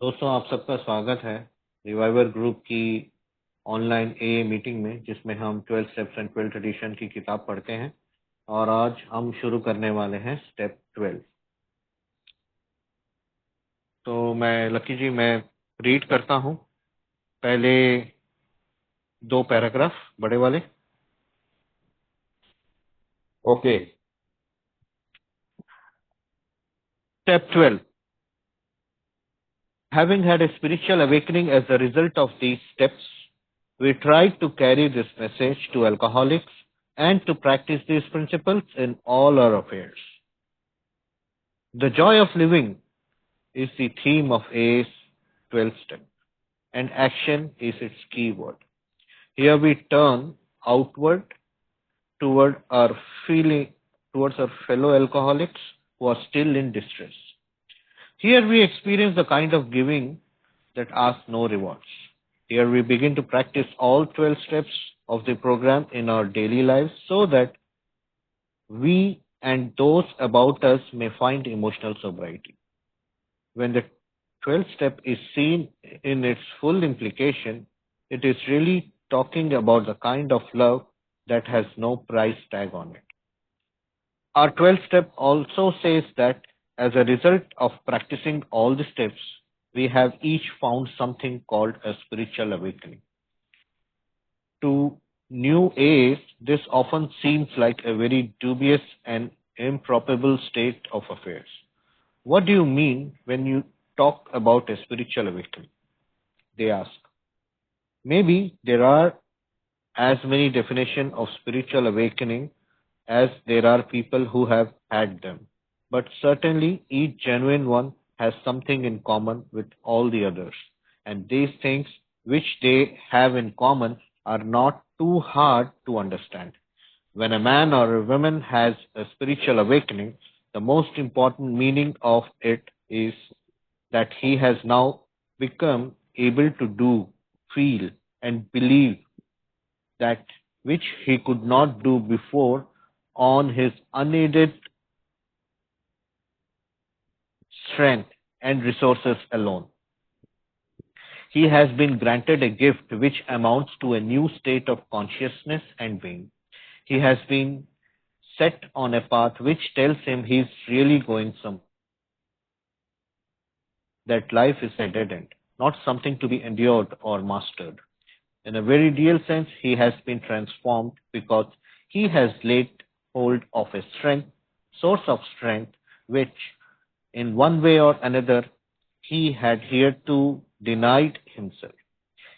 दोस्तों, आप सबका स्वागत है रिवाइवर ग्रुप की ऑनलाइन ए मीटिंग में, जिसमें हम 12 स्टेप्स एंड 12 ट्रेडिशन की किताब पढ़ते हैं। और आज हम शुरू करने वाले हैं स्टेप 12। तो मैं रीड करता हूं पहले दो पैराग्राफ बड़े वाले। Okay. Step 12। Having had a spiritual awakening as a result of these steps, we try to carry this message to alcoholics and to practice these principles in all our affairs. The joy of living is the theme of A's 12 step, and action is its key word. Here we turn outward toward our feeling, towards our fellow alcoholics who are still in distress. Here we experience the kind of giving that asks no rewards. Here we begin to practice all 12 steps of the program in our daily lives so that we and those about us may find emotional sobriety. When the 12th step is seen in its full implication, it is really talking about the kind of love that has no price tag on it. Our 12th step also says that as a result of practicing all the steps, we have each found something called a spiritual awakening. To new A's, this often seems like a very dubious and improbable state of affairs. What do you mean when you talk about a spiritual awakening? They ask. Maybe there are as many definitions of spiritual awakening as there are people who have had them. But certainly each genuine one has something in common with all the others. And these things which they have in common are not too hard to understand. When a man or a woman has a spiritual awakening, the most important meaning of it is that he has now become able to do, feel, and believe that which he could not do before on his unaided strength and resources alone. He has been granted a gift which amounts to a new state of consciousness and being. He has been set on a path which tells him he is really going somewhere, that life is a dead end, not something to be endured or mastered. In a very real sense, he has been transformed because he has laid hold of a strength, source of strength, which, in one way or another, he had hitherto denied himself.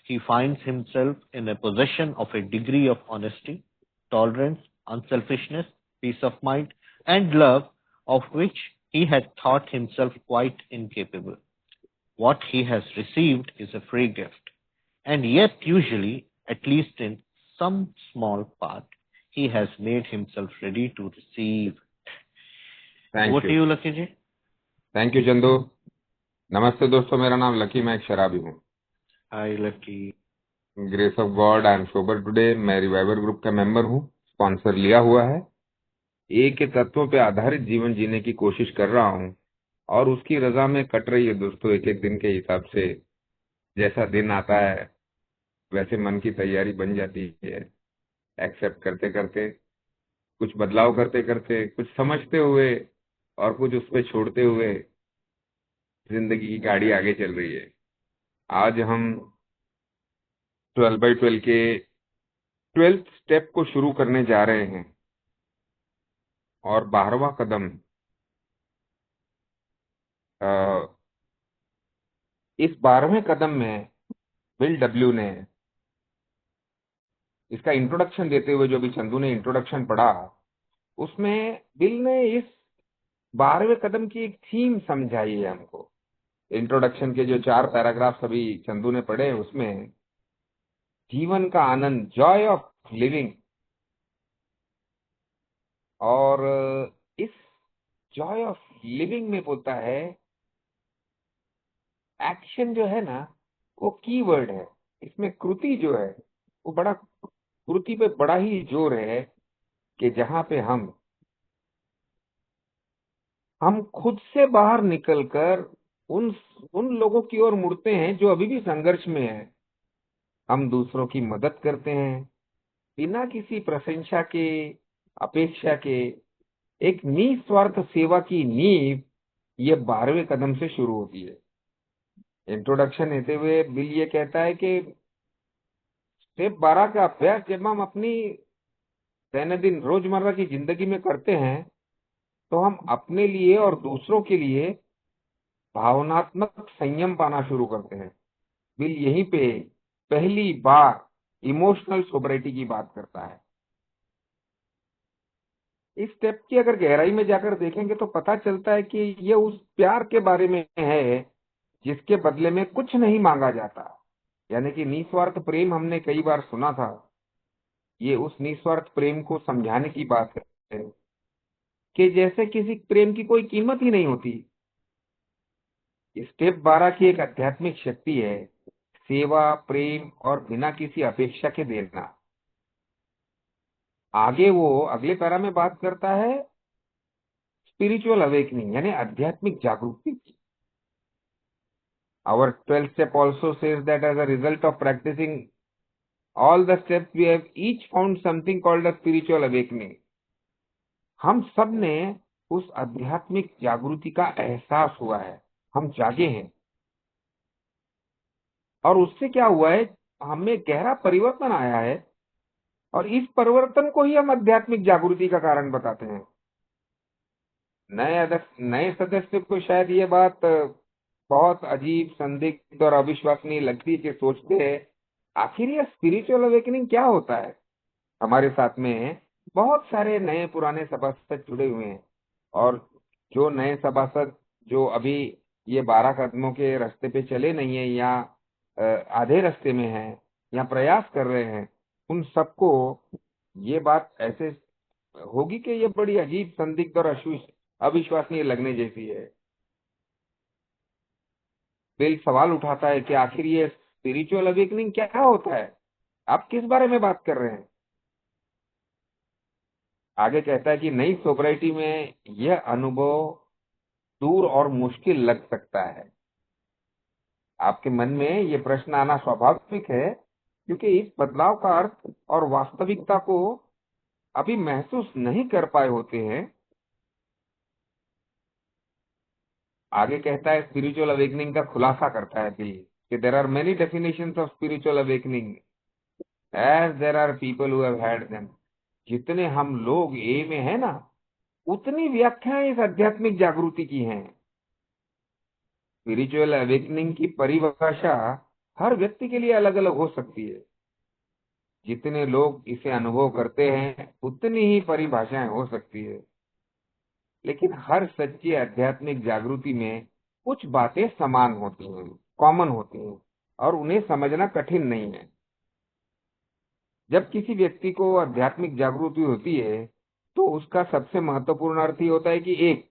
He finds himself in a possession of a degree of honesty, tolerance, unselfishness, peace of mind, and love of which he had thought himself quite incapable. What he has received is a free gift, and yet usually, at least in some small part, he has made himself ready to receive. Thank Over you. to you, Lucky ji. Thank you Chandu. नमस्ते दोस्तों, मेरा नाम lucky, मैं एक शराबी हूँ। Hi, Lucky. Grace of God, I am sober today. मैं reviver group का मेंबर हूँ, स्पॉन्सर लिया हुआ है। ए के तत्वों पे आधारित जीवन जीने की कोशिश कर रहा हूँ और उसकी रजा में कट रही है दोस्तों, एक एक दिन के हिसाब से। जैसा दिन आता है वैसे मन की तैयारी बन जाती है। एक्सेप्ट करते करते, कुछ बदलाव करते करते, कुछ समझते हुए और कुछ उस पे छोड़ते हुए जिंदगी की गाड़ी आगे चल रही है। आज हम 12/12 के 12th स्टेप को शुरू करने जा रहे हैं और 12वां कदम, अ, इस 12वें कदम में बिल डब्ल्यू ने इसका इंट्रोडक्शन देते हुए, जो भी चंदू ने इंट्रोडक्शन पढ़ा, उसमें बिल ने इस 12वें कदम की एक थीम समझाई है हमको। इंट्रोडक्शन के जो 4 पैराग्राफ अभी चंदू ने पढ़े, उसमें जीवन का आनंद, जॉय ऑफ लिविंग, और इस जॉय ऑफ लिविंग में बोलता है एक्शन जो है ना, वो की वर्ड है। इसमें कृति जो है, वो बड़ा, कृति पे बड़ा ही जोर है कि जहां पे हम खुद से बाहर निकलकर उन उन लोगों की ओर मुड़ते हैं जो अभी भी संघर्ष में हैं। हम दूसरों की मदद करते हैं बिना किसी प्रशंसा के, अपेक्षा के। एक निस्वार्थ सेवा की नींव ये 12वें कदम से शुरू होती है। इंट्रोडक्शन देते हुए बिल ये कहता है कि स्टेप 12 का अभ्यास जब हम अपनी दैनंदिन रोजमर्रा की जिंदगी में करते हैं तो हम अपने लिए और दूसरों के लिए भावनात्मक संयम पाना शुरू करते हैं। बिल यहीं पे पहली बार इमोशनल सोबरिटी की बात करता है। इस स्टेप की अगर गहराई में जाकर देखेंगे तो पता चलता है कि ये उस प्यार के बारे में है जिसके बदले में कुछ नहीं मांगा जाता। यानी कि निस्वार्थ प्रेम हमने कई बार सुना था। ये उस निस्वार्थ प्रेम को समझाने की बात है कि जैसे किसी प्रेम की कोई कीमत ही नहीं होती। स्टेप 12 की एक आध्यात्मिक शक्ति है, सेवा, प्रेम और बिना किसी अपेक्षा के देना। आगे वो अगले पैरा में बात करता है स्पिरिचुअल अवेकनिंग यानी आध्यात्मिक जागृति की। Our 12th step also says that as a result of practicing all the steps, we have each found something called a spiritual awakening. हम सब ने उस आध्यात्मिक जागृति का एहसास हुआ है, हम जागे हैं। और उससे क्या हुआ है, हमें गहरा परिवर्तन आया है और इस परिवर्तन को ही हम आध्यात्मिक जागृति का कारण बताते हैं। नए सदस्य को शायद ये बात बहुत अजीब, संदिग्ध और अविश्वसनीय लगती है कि सोचते हैं आखिर ये स्पिरिचुअल अवेकनिंग क्या होता है। हमारे साथ में बहुत सारे नए पुराने सभासद जुड़े हुए हैं और जो नए सभासद जो अभी ये 12 कदमों के रास्ते पे चले नहीं है या आधे रास्ते में हैं या प्रयास कर रहे हैं, उन सबको ये बात ऐसे होगी कि ये बड़ी अजीब, संदिग्ध और अविश्वसनीय लगने जैसी है। बिल सवाल उठाता है कि आखिर ये स्पिरिचुअल अवेकनिंग क्या होता है, आप किस बारे में बात कर रहे हैं। आगे कहता है कि नई सोब्राइटी में यह अनुभव दूर और मुश्किल लग सकता है। आपके मन में ये प्रश्न आना स्वाभाविक है क्योंकि इस बदलाव का अर्थ और वास्तविकता को अभी महसूस नहीं कर पाए होते हैं। आगे कहता है स्पिरिचुअल अवेकनिंग का खुलासा करता है बिल कि there are many definitions of spiritual awakening as there are people who have had them. जितने हम लोग ए में है ना, उतनी व्याख्याएं इस आध्यात्मिक जागृति की हैं। स्पिरिचुअल अवेकनिंग की परिभाषा हर व्यक्ति के लिए अलग अलग हो सकती है। जितने लोग इसे अनुभव करते हैं उतनी ही परिभाषाएं हो सकती है, लेकिन हर सच्ची आध्यात्मिक जागृति में कुछ बातें समान होती हैं, कॉमन होती हैं और उन्हें समझना कठिन नहीं है। जब किसी व्यक्ति को आध्यात्मिक जागृति होती है तो उसका सबसे महत्वपूर्ण अर्थ ये होता है कि एक,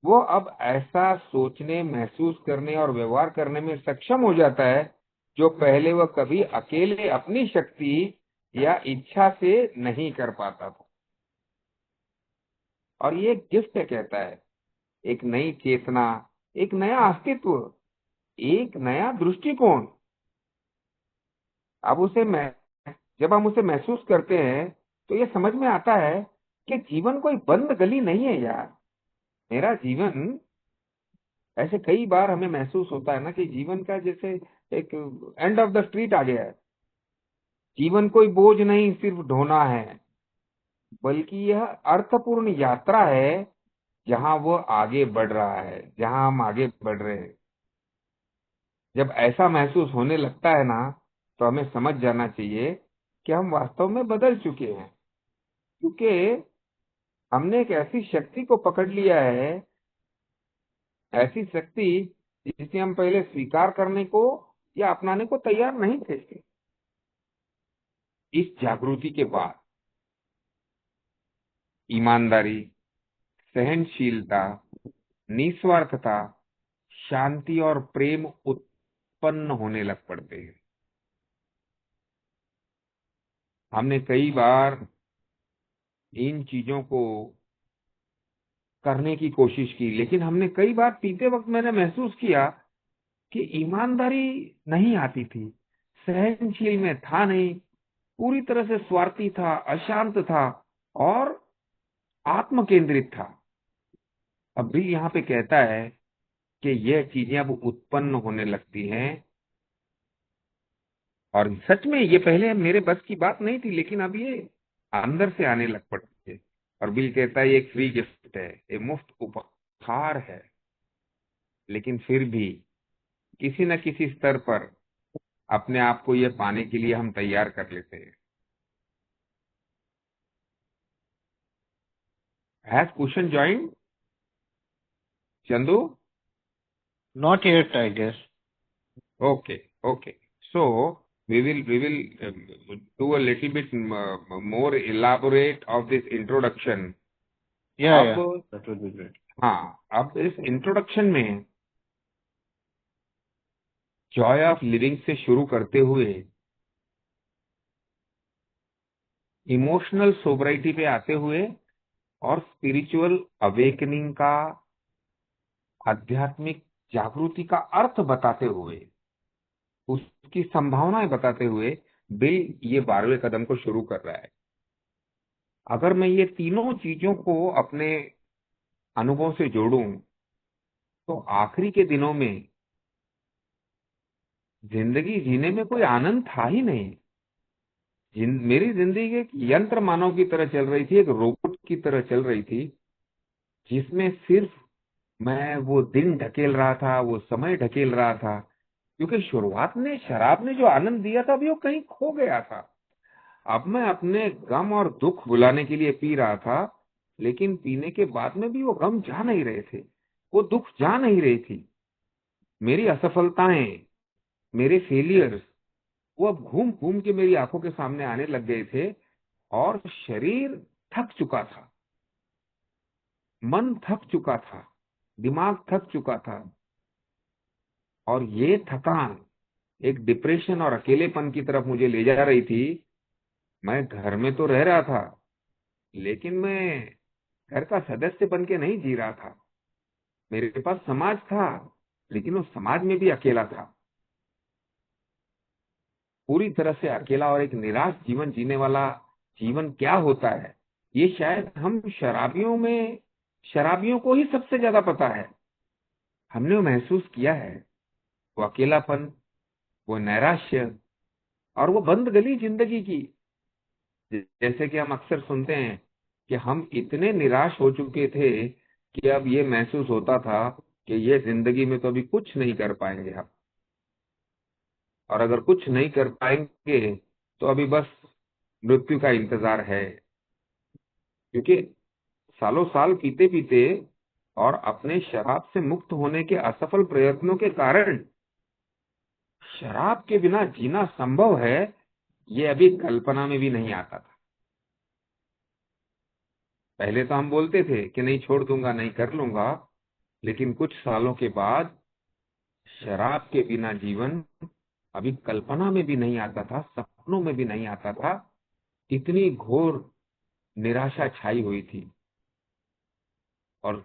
वो अब ऐसा सोचने, महसूस करने और व्यवहार करने में सक्षम हो जाता है जो पहले वह कभी अकेले अपनी शक्ति या इच्छा से नहीं कर पाता था। और ये एक गिफ्ट है, कहता है, एक नई चेतना, एक नया अस्तित्व, एक नया दृष्टिकोण। अब जब हम उसे महसूस करते हैं तो ये समझ में आता है कि जीवन कोई बंद गली नहीं है यार। मेरा जीवन, ऐसे कई बार हमें महसूस होता है ना कि जीवन का जैसे एक एंड ऑफ द स्ट्रीट आ गया है। जीवन कोई बोझ नहीं सिर्फ ढोना है, बल्कि यह अर्थपूर्ण यात्रा है जहां वो आगे बढ़ रहा है, जहां हम आगे बढ़ रहे हैं। जब ऐसा महसूस होने लगता है ना, तो हमें समझ जाना चाहिए कि हम वास्तव में बदल चुके हैं, क्योंकि हमने एक ऐसी शक्ति को पकड़ लिया है, ऐसी शक्ति जिसे हम पहले स्वीकार करने को या अपनाने को तैयार नहीं थे। इस जागृति के बाद ईमानदारी, सहनशीलता, निस्वार्थता, शांति और प्रेम उत्पन्न होने लग पड़ते हैं। हमने कई बार इन चीजों को करने की कोशिश की, लेकिन हमने कई बार पीते वक्त मैंने महसूस किया कि ईमानदारी नहीं आती थी, सहनशील में था नहीं, पूरी तरह से स्वार्थी था, अशांत था और आत्म केंद्रित था। अब भी यहाँ पे कहता है कि यह चीजें अब उत्पन्न होने लगती हैं, और सच में ये पहले मेरे बस की बात नहीं थी, लेकिन अब ये अंदर से आने लग पड़ती है। और बिल कहता है ये एक फ्री गिफ्ट है, ये मुफ्त उपहार है, लेकिन फिर भी किसी न किसी स्तर पर अपने आप को ये पाने के लिए हम तैयार कर लेते हैं। Has question join Chandu? Not yet, I guess. Okay, okay. So we will do a little bit more elaborate of this introduction. Yeah, अब yeah, that would be great. हाँ, अब इस इंट्रोडक्शन में जॉय ऑफ लिविंग से शुरू करते हुए emotional sobriety पे आते हुए और स्पिरिचुअल अवेकनिंग का, आध्यात्मिक जागृति का अर्थ बताते हुए, उसकी संभावनाएं बताते हुए बिल ये 12वें कदम को शुरू कर रहा है। अगर मैं ये तीनों चीजों को अपने अनुभव से जोड़ूं तो आखिरी के दिनों में जिंदगी जीने में कोई आनंद था ही नहीं। मेरी जिंदगी एक यंत्र मानव की तरह चल रही थी, एक रोबोट की तरह चल रही थी, जिसमें सिर्फ मैं वो दिन ढकेल रहा था, वो समय ढकेल रहा था, क्योंकि शुरुआत में शराब ने जो आनंद दिया था अभी वो कहीं खो गया था। अब मैं अपने गम और दुख भुलाने के लिए पी रहा था, लेकिन पीने के बाद में भी वो गम जा नहीं रहे थे, वो दुख जा नहीं रही थी। मेरी असफलताएं, मेरे फेलियर्स, वो अब घूम घूम के मेरी आंखों के सामने आने लग गए थे, और शरीर थक चुका था, मन थक चुका था, दिमाग थक चुका था, और ये थकान एक डिप्रेशन और अकेलेपन की तरफ मुझे ले जा रही थी। मैं घर में तो रह रहा था, लेकिन मैं घर का सदस्य बन के नहीं जी रहा था। मेरे पास समाज था, लेकिन उस समाज में भी अकेला था, पूरी तरह से अकेला और एक निराश जीवन जीने वाला। जीवन क्या होता है ये शायद हम शराबियों को ही सबसे ज्यादा पता है। हमने वो महसूस किया है, वो अकेलापन, वो नैराश्य, और वो बंद गली जिंदगी की। जैसे कि हम अक्सर सुनते हैं कि हम इतने निराश हो चुके थे कि अब ये महसूस होता था कि ये जिंदगी में तो अभी कुछ नहीं कर पाएंगे हम, और अगर कुछ नहीं कर पाएंगे तो अभी बस मृत्यु का इंतजार है। क्योंकि सालों साल पीते पीते और अपने शराब से मुक्त होने के असफल प्रयत्नों के कारण शराब के बिना जीना संभव है, ये अभी कल्पना में भी नहीं आता था। पहले तो हम बोलते थे कि नहीं, छोड़ दूंगा, नहीं कर लूंगा, लेकिन कुछ सालों के बाद शराब के बिना जीवन अभी कल्पना में भी नहीं आता था, सपनों में भी नहीं आता था। इतनी घोर निराशा छाई हुई थी। और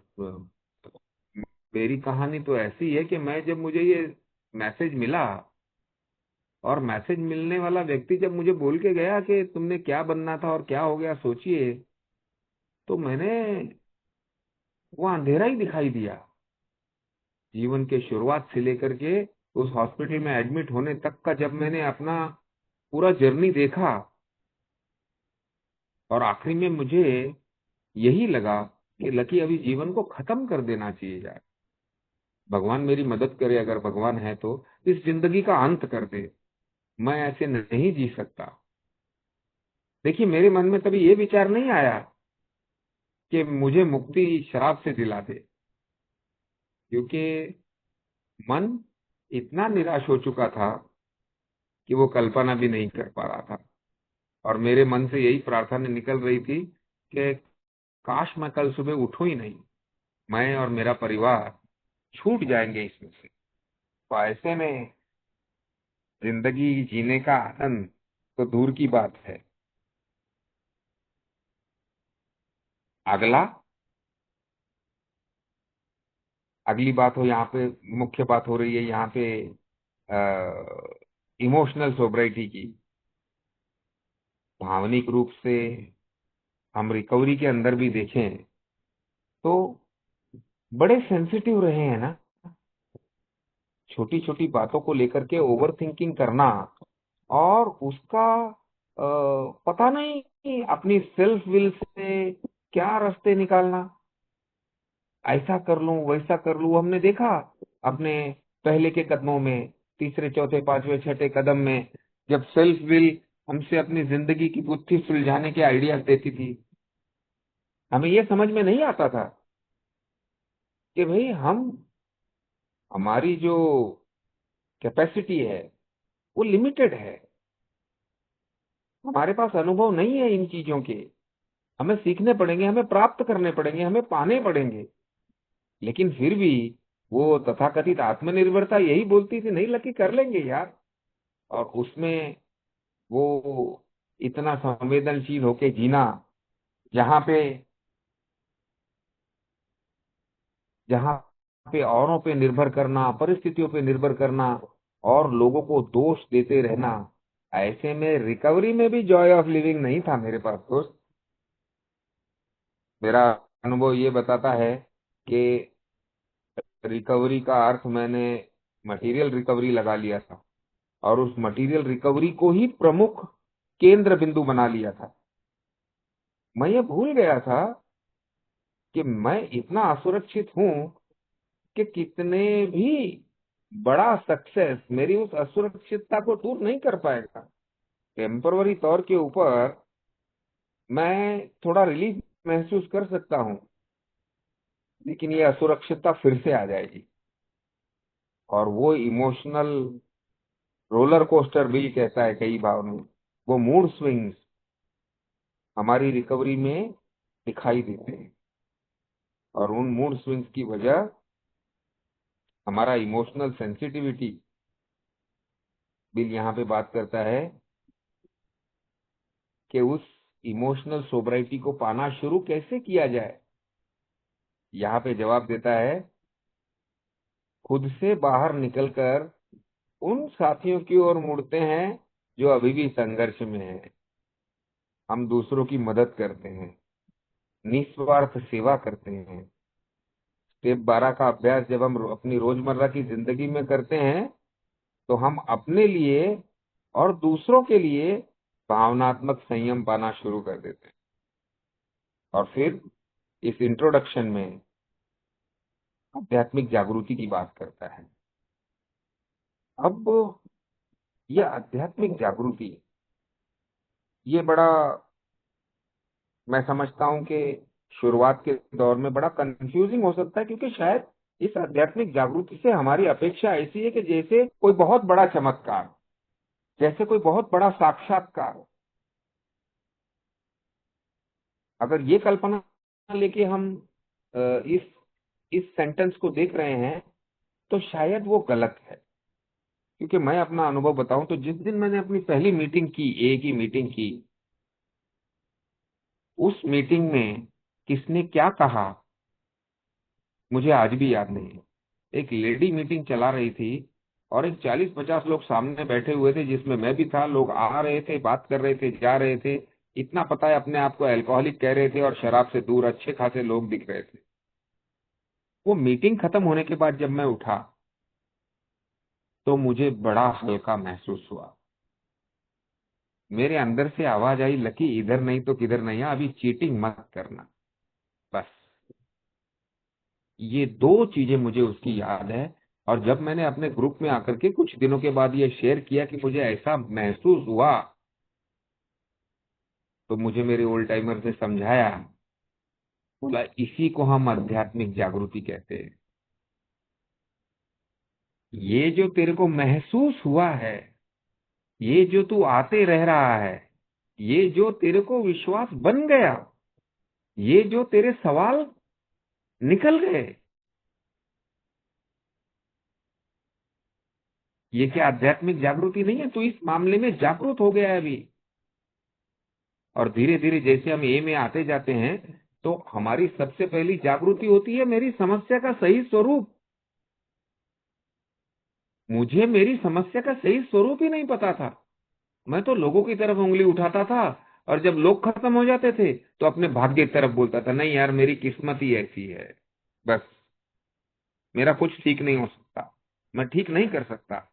मेरी कहानी तो ऐसी है कि मैं, जब मुझे ये मैसेज मिला, और मैसेज मिलने वाला व्यक्ति जब मुझे बोल के गया कि तुमने क्या बनना था और क्या हो गया सोचिए, तो मैंने, वो अंधेरा ही दिखाई दिया। जीवन के शुरुआत से लेकर के उस हॉस्पिटल में एडमिट होने तक का जब मैंने अपना पूरा जर्नी देखा, और आखिरी में मुझे यही लगा कि लकी अभी जीवन को खत्म कर देना चाहिए यार। भगवान मेरी मदद करे, अगर भगवान है तो इस जिंदगी का अंत कर दे, मैं ऐसे नहीं जी सकता। देखिए, मेरे मन में कभी ये विचार नहीं आया कि मुझे मुक्ति शराब से दिला दे, क्योंकि मन इतना निराश हो चुका था कि वो कल्पना भी नहीं कर पा रहा था। और मेरे मन से यही प्रार्थना निकल रही थी कि काश मैं कल सुबह उठूं ही नहीं, मैं और मेरा परिवार छूट जाएंगे इसमें से। तो ऐसे में जिंदगी जीने का आनंद तो दूर की बात है। अगला अगली बात हो यहाँ पे, मुख्य बात हो रही है यहाँ पे इमोशनल सोब्राइटी की। भावनिक रूप से हम रिकवरी के अंदर भी देखें तो बड़े सेंसिटिव रहे हैं ना। छोटी छोटी बातों को लेकर के ओवर थिंकिंग करना, और उसका पता नहीं अपनी सेल्फ विल से क्या रास्ते निकालना। ऐसा कर लूं वैसा कर लूं, हमने देखा अपने पहले के कदमों में, तीसरे चौथे पांचवे छठे कदम में, जब सेल्फ विल हमसे अपनी जिंदगी की गुत्थी सुलझाने के आइडियाज देती थी, हमें ये समझ में नहीं आता था कि भाई हमारी जो कैपेसिटी है वो लिमिटेड है। हमारे पास अनुभव नहीं है इन चीजों के, हमें सीखने पड़ेंगे, हमें प्राप्त करने पड़ेंगे, हमें पाने पड़ेंगे। लेकिन फिर भी वो तथाकथित आत्मनिर्भरता यही बोलती थी, नहीं लकी कर लेंगे यार। और उसमें वो इतना संवेदनशील होके जीना, जहाँ पे जहाँ पे औरों पे निर्भर करना, परिस्थितियों पे निर्भर करना, और लोगों को दोष देते रहना, ऐसे में रिकवरी में भी जॉय ऑफ लिविंग नहीं था मेरे पास दोस्त। मेरा अनुभव ये बताता है कि रिकवरी का अर्थ मैंने मटेरियल रिकवरी लगा लिया था, और उस मटेरियल रिकवरी को ही प्रमुख केंद्र बिंदु बना लिया था। मैं ये भूल गया था कि मैं इतना असुरक्षित हूं कि कितने भी बड़ा सक्सेस मेरी उस असुरक्षितता को दूर नहीं कर पाएगा। टेम्पररी तौर के ऊपर मैं थोड़ा रिलीफ महसूस कर सकता हूँ, लेकिन ये असुरक्षितता फिर से आ जाएगी। और वो इमोशनल रोलर कोस्टर बिल कहता है कई बार में, वो मूड स्विंग्स हमारी रिकवरी में दिखाई देते हैं। और उन मूड स्विंग्स की वजह हमारा इमोशनल सेंसिटिविटी बिल यहाँ पे बात करता है कि उस इमोशनल सोब्राइटी को पाना शुरू कैसे किया जाए। यहाँ पे जवाब देता है, खुद से बाहर निकलकर उन साथियों की ओर मुड़ते हैं जो अभी भी संघर्ष में हैं। हम दूसरों की मदद करते हैं, निस्वार्थ सेवा करते हैं। स्टेप 12 का अभ्यास जब हम अपनी रोजमर्रा की जिंदगी में करते हैं, तो हम अपने लिए और दूसरों के लिए भावनात्मक संयम पाना शुरू कर देते हैं। और फिर इस इंट्रोडक्शन में आध्यात्मिक जागृति की बात करता है। अब यह आध्यात्मिक जागृति, ये बड़ा, मैं समझता हूं कि शुरुआत के दौर में बड़ा कंफ्यूजिंग हो सकता है, क्योंकि शायद इस आध्यात्मिक जागृति से हमारी अपेक्षा ऐसी है कि जैसे कोई बहुत बड़ा चमत्कार, जैसे कोई बहुत बड़ा साक्षात्कार हो। अगर ये कल्पना लेके हम इस सेंटेंस को देख रहे हैं, तो शायद वो गलत है। क्योंकि मैं अपना अनुभव बताऊं तो जिस दिन मैंने अपनी पहली मीटिंग की, एक ही मीटिंग की, उस मीटिंग में किसने क्या कहा मुझे आज भी याद नहीं है। एक लेडी मीटिंग चला रही थी, और एक 40-50 लोग सामने बैठे हुए थे, जिसमें मैं भी था। लोग आ रहे थे, बात कर रहे थे, जा रहे थे। इतना पता है अपने आप को अल्कोहलिक कह रहे थे, और शराब से दूर अच्छे खासे लोग दिख रहे थे। वो मीटिंग खत्म होने के बाद जब मैं उठा, तो मुझे बड़ा हल्का महसूस हुआ। मेरे अंदर से आवाज आई, लकी इधर नहीं तो किधर नहीं, अभी चीटिंग मत करना। बस ये दो चीजें मुझे उसकी याद है। और जब मैंने अपने ग्रुप में आकर के कुछ दिनों के बाद ये शेयर किया कि मुझे ऐसा महसूस हुआ, तो मुझे मेरे ओल्ड टाइमर ने समझाया, बोला इसी को हम आध्यात्मिक जागृति कहते हैं। ये जो तेरे को महसूस हुआ है, ये जो तू आते रह रहा है, ये जो तेरे को विश्वास बन गया, ये जो तेरे सवाल निकल गए, ये क्या आध्यात्मिक जागृति नहीं है? तो इस मामले में जागरूक हो गया है अभी। और धीरे धीरे जैसे हम ए में आते जाते हैं, तो हमारी सबसे पहली जागृति होती है मेरी समस्या का सही स्वरूप। मुझे मेरी समस्या का सही स्वरूप ही नहीं पता था। मैं तो लोगों की तरफ उंगली उठाता था, और जब लोग खत्म हो जाते थे तो अपने भाग्य की तरफ बोलता था, नहीं यार मेरी किस्मत ही ऐसी है, बस मेरा कुछ ठीक नहीं हो सकता, मैं ठीक नहीं कर सकता।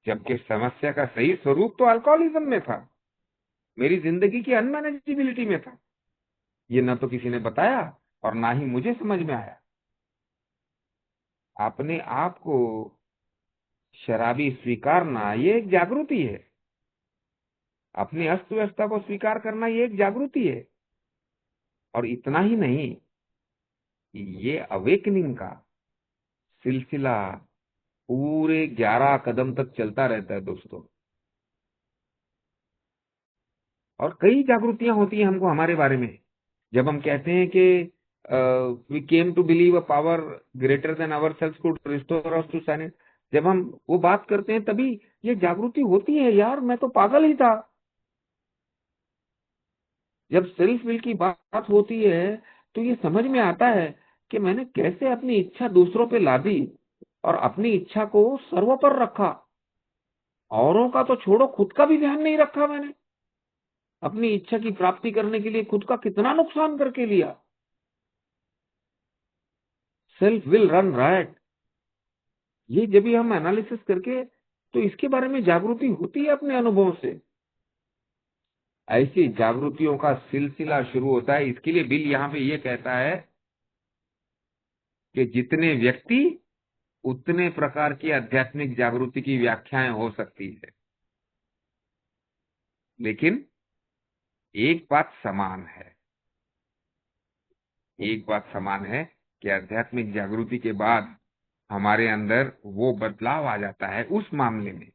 जबकि समस्या का सही स्वरूप तो अल्कोहलिज्म में था, मेरी जिंदगी की अनमैनेजेबिलिटी में था। ये न तो किसी ने बताया और ना ही मुझे समझ में आया। अपने आप को शराबी स्वीकारना ये एक जागृति है। अपनी अस्त व्यवस्था को स्वीकार करना ये एक जागृति है। और इतना ही नहीं, ये अवेकनिंग का सिलसिला पूरे 11 कदम तक चलता रहता है दोस्तों। और कई जागृतियां होती हैं हमको हमारे बारे में। जब हम कहते हैं कि we came to believe a power greater than our self could restore us to sanity, जब हम वो बात करते हैं तभी ये जागृति होती है। यार मैं तो पागल ही था। जब सेल्फ विल की बात होती है तो ये समझ में आता है कि मैंने कैसे अपनी इच्छा दूसरों पे लादी और अपनी इच्छा को सर्वोपर रखा। औरों का तो छोड़ो, खुद का भी ध्यान नहीं रखा मैंने। अपनी इच्छा की प्राप्ति करने के लिए खुद का कितना नुकसान करके लिया। Self will run right. ये जब भी हम एनालिसिस करके, तो इसके बारे में जागृति होती है अपने अनुभव से। ऐसी जागृतियों का सिलसिला शुरू होता है। इसके लिए बिल यहाँ पे ये कहता है कि जितने व्यक्ति उतने प्रकार की आध्यात्मिक जागृति की व्याख्याएं हो सकती है, लेकिन एक बात समान है। एक बात समान है कि आध्यात्मिक जागृति के बाद हमारे अंदर वो बदलाव आ जाता है उस मामले में।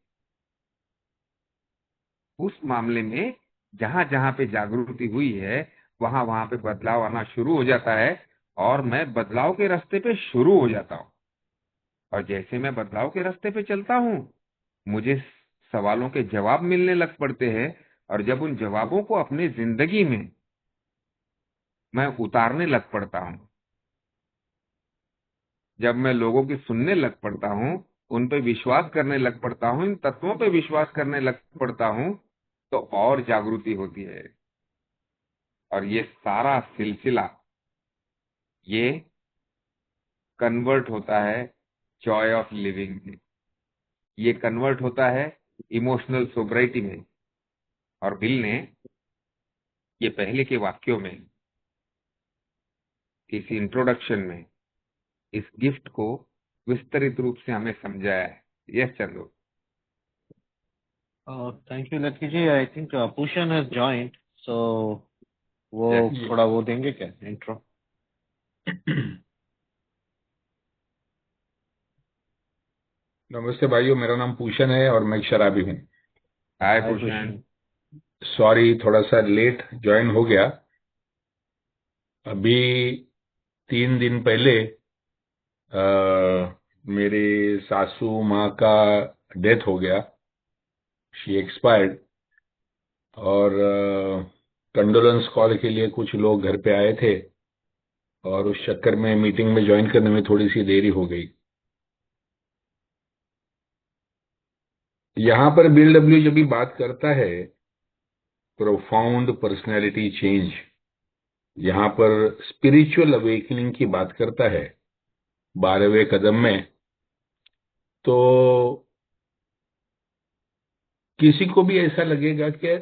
उस मामले में जहां जहां पे जागृति हुई है, वहां वहां पे बदलाव आना शुरू हो जाता है, और मैं बदलाव के रास्ते पे शुरू हो जाता हूँ। और जैसे मैं बदलाव के रास्ते पे चलता हूँ, मुझे सवालों के जवाब मिलने लग पड़ते हैं। और जब उन जवाबों को अपनी जिंदगी में मैं उतारने लग पड़ता हूँ, जब मैं लोगों की सुनने लग पड़ता हूँ, उन पे विश्वास करने लग पड़ता हूँ, इन तत्वों पे विश्वास करने लग पड़ता हूँ, तो और जागृति होती है। और ये सारा सिलसिला ये कन्वर्ट होता है जॉय ऑफ लिविंग में। ये कन्वर्ट होता है इमोशनल सोब्राइटी में। और बिल ने ये पहले के वाक्यों में, इस इंट्रोडक्शन में, इस गिफ्ट को विस्तृत रूप से हमें समझाया है। Yes Chandu. Thank you Lucky ji. I think Pushan has joined, so वो यस। जी थोड़ा वो देंगे क्या इंट्रो? नमस्ते भाइयों, मेरा नाम पूषण है और मैं एक शराबी हूँ। हाय हाय भूषण। पूषण। सॉरी, थोड़ा सा लेट ज्वाइन हो गया। अभी 3 दिन पहले मेरे सासू माँ का डेथ हो गया। She expired. और कंडोलेंस कॉल के लिए कुछ लोग घर पे आए थे, और उस चक्कर में मीटिंग में ज्वाइन करने में थोड़ी सी देरी हो गई। यहाँ पर बिल डब्ल्यू जब भी बात करता है प्रोफाउंड पर्सनैलिटी चेंज, यहाँ पर स्पिरिचुअल अवेकनिंग की बात करता है 12वें कदम में, तो किसी को भी ऐसा लगेगा कि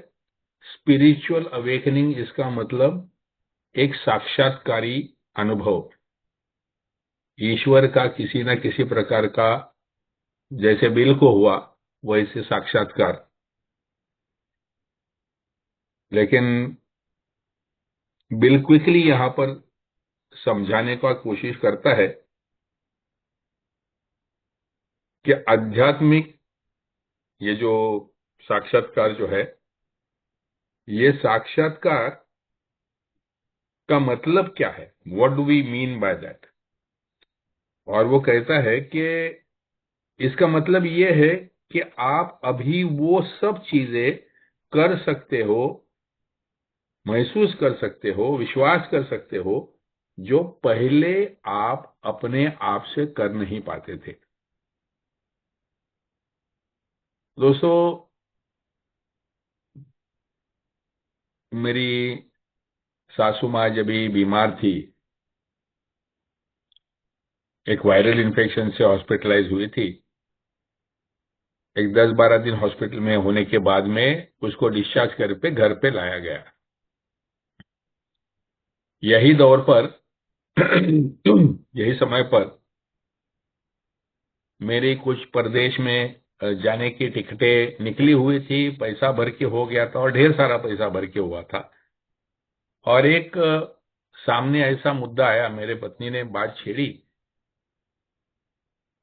स्पिरिचुअल अवेकनिंग इसका मतलब एक साक्षात्कारी अनुभव, ईश्वर का किसी न किसी प्रकार का, जैसे बिल को हुआ वैसे साक्षात्कार। लेकिन बिल क्विकली यहाँ पर समझाने का कोशिश करता है कि आध्यात्मिक ये जो साक्षात्कार जो है, ये साक्षात्कार का मतलब क्या है, what do we mean by that. और वो कहता है कि इसका मतलब ये है कि आप अभी वो सब चीजें कर सकते हो, महसूस कर सकते हो, विश्वास कर सकते हो, जो पहले आप अपने आप से कर नहीं पाते थे। दोस्तों, मेरी सासू माँ जब भी बीमार थी, एक वायरल इन्फेक्शन से हॉस्पिटलाइज हुई थी। एक 10-12 दिन हॉस्पिटल में होने के बाद में उसको डिस्चार्ज करके घर पे लाया गया। यही दौर पर यही समय पर मेरी कुछ प्रदेश में जाने की टिकटें निकली हुई थी, पैसा भर के हो गया था और ढेर सारा पैसा भर के हुआ था। और एक सामने ऐसा मुद्दा आया, मेरे पत्नी ने बात छेड़ी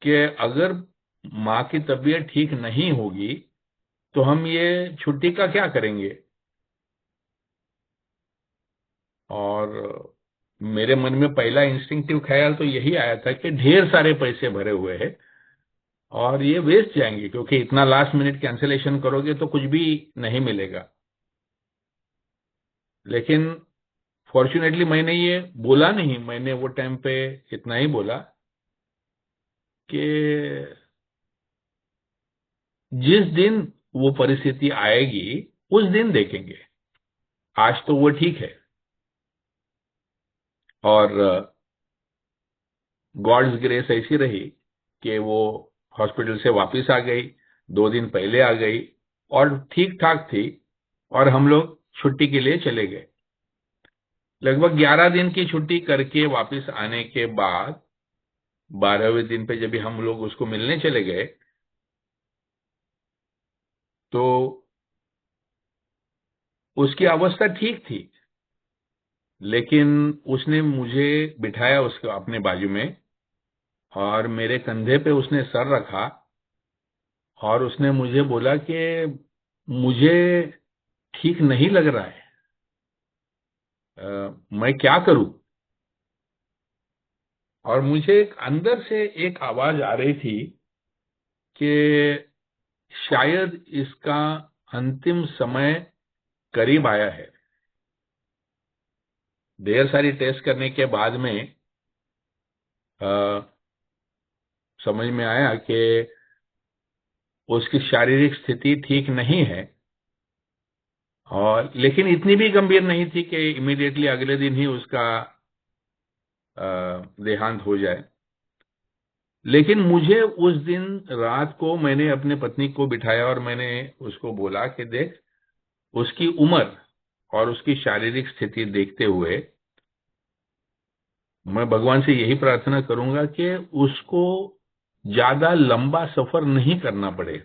कि अगर माँ की तबीयत ठीक नहीं होगी तो हम ये छुट्टी का क्या करेंगे। और मेरे मन में पहला इंस्टिंक्टिव ख्याल तो यही आया था कि ढेर सारे पैसे भरे हुए हैं और ये वेस्ट जाएंगे, क्योंकि इतना लास्ट मिनट कैंसिलेशन करोगे तो कुछ भी नहीं मिलेगा। लेकिन फॉर्चुनेटली मैंने ये बोला नहीं, मैंने वो टाइम पे इतना ही बोला कि जिस दिन वो परिस्थिति आएगी उस दिन देखेंगे, आज तो वो ठीक है। और गॉड्स ग्रेस ऐसी रही कि वो हॉस्पिटल से वापस आ गई, 2 दिन पहले आ गई और ठीक ठाक थी और हम लोग छुट्टी के लिए चले गए। लगभग 11 दिन की छुट्टी करके वापस आने के बाद 12वें दिन पे जब भी हम लोग उसको मिलने चले गए तो उसकी अवस्था ठीक थी, लेकिन उसने मुझे बिठाया उसको अपने बाजू में और मेरे कंधे पे उसने सर रखा और उसने मुझे बोला कि मुझे ठीक नहीं लग रहा है, मैं क्या करूं। और मुझे अंदर से एक आवाज आ रही थी कि शायद इसका अंतिम समय करीब आया है। ढेर सारी टेस्ट करने के बाद में समझ में आया कि उसकी शारीरिक स्थिति ठीक नहीं है, और लेकिन इतनी भी गंभीर नहीं थी कि इमीडिएटली अगले दिन ही उसका देहांत हो जाए। लेकिन मुझे उस दिन रात को मैंने अपने पत्नी को बिठाया और मैंने उसको बोला कि देख, उसकी उम्र और उसकी शारीरिक स्थिति देखते हुए मैं भगवान से यही प्रार्थना करूंगा कि उसको ज्यादा लंबा सफर नहीं करना पड़े।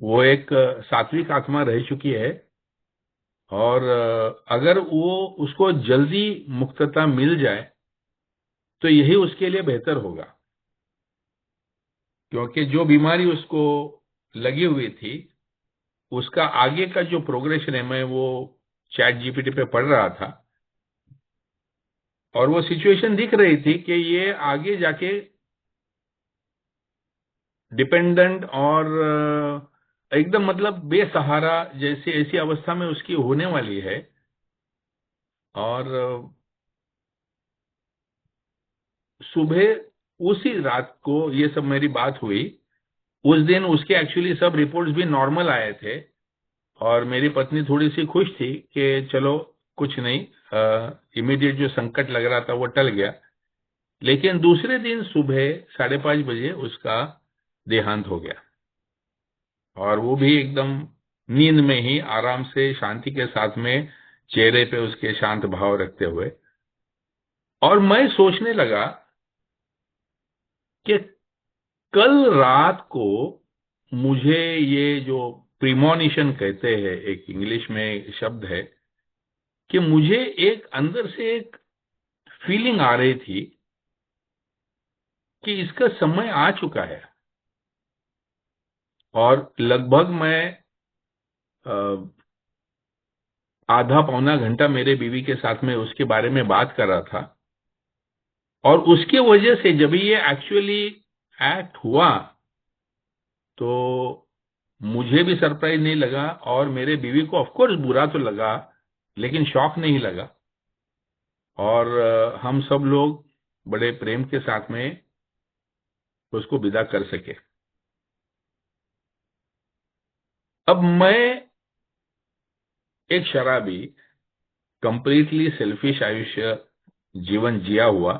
वो एक सात्विक आत्मा रह चुकी है और अगर वो उसको जल्दी मुक्तता मिल जाए तो यही उसके लिए बेहतर होगा, क्योंकि जो बीमारी उसको लगी हुई थी उसका आगे का जो प्रोग्रेशन है, मैं वो चैट जीपीटी पे पढ़ रहा था और वो सिचुएशन दिख रही थी कि ये आगे जाके डिपेंडेंट और एकदम मतलब बेसहारा जैसी ऐसी अवस्था में उसकी होने वाली है। और सुबह उसी रात को ये सब मेरी बात हुई। उस दिन उसके एक्चुअली सब रिपोर्ट्स भी नॉर्मल आए थे और मेरी पत्नी थोड़ी सी खुश थी कि चलो कुछ नहीं, इमीडिएट जो संकट लग रहा था वो टल गया। लेकिन दूसरे दिन सुबह 5:30 बजे उसका देहांत हो गया और वो भी एकदम नींद में ही आराम से शांति के साथ में, चेहरे पे उसके शांत भाव रखते हुए। और मैं सोचने लगा कि कल रात को मुझे ये जो प्रीमोनिशन कहते हैं, एक इंग्लिश में शब्द है, कि मुझे एक अंदर से एक फीलिंग आ रही थी कि इसका समय आ चुका है। और लगभग मैं आधा पौना घंटा मेरे बीवी के साथ में उसके बारे में बात कर रहा था और उसके वजह से जब ये एक्चुअली एक्ट हुआ तो मुझे भी सरप्राइज नहीं लगा और मेरे बीवी को ऑफ कोर्स बुरा तो लगा, लेकिन शॉक नहीं लगा। और हम सब लोग बड़े प्रेम के साथ में उसको विदा कर सके। अब मैं एक शराबी, कंप्लीटली सेल्फिश आयुष्य जीवन जिया हुआ,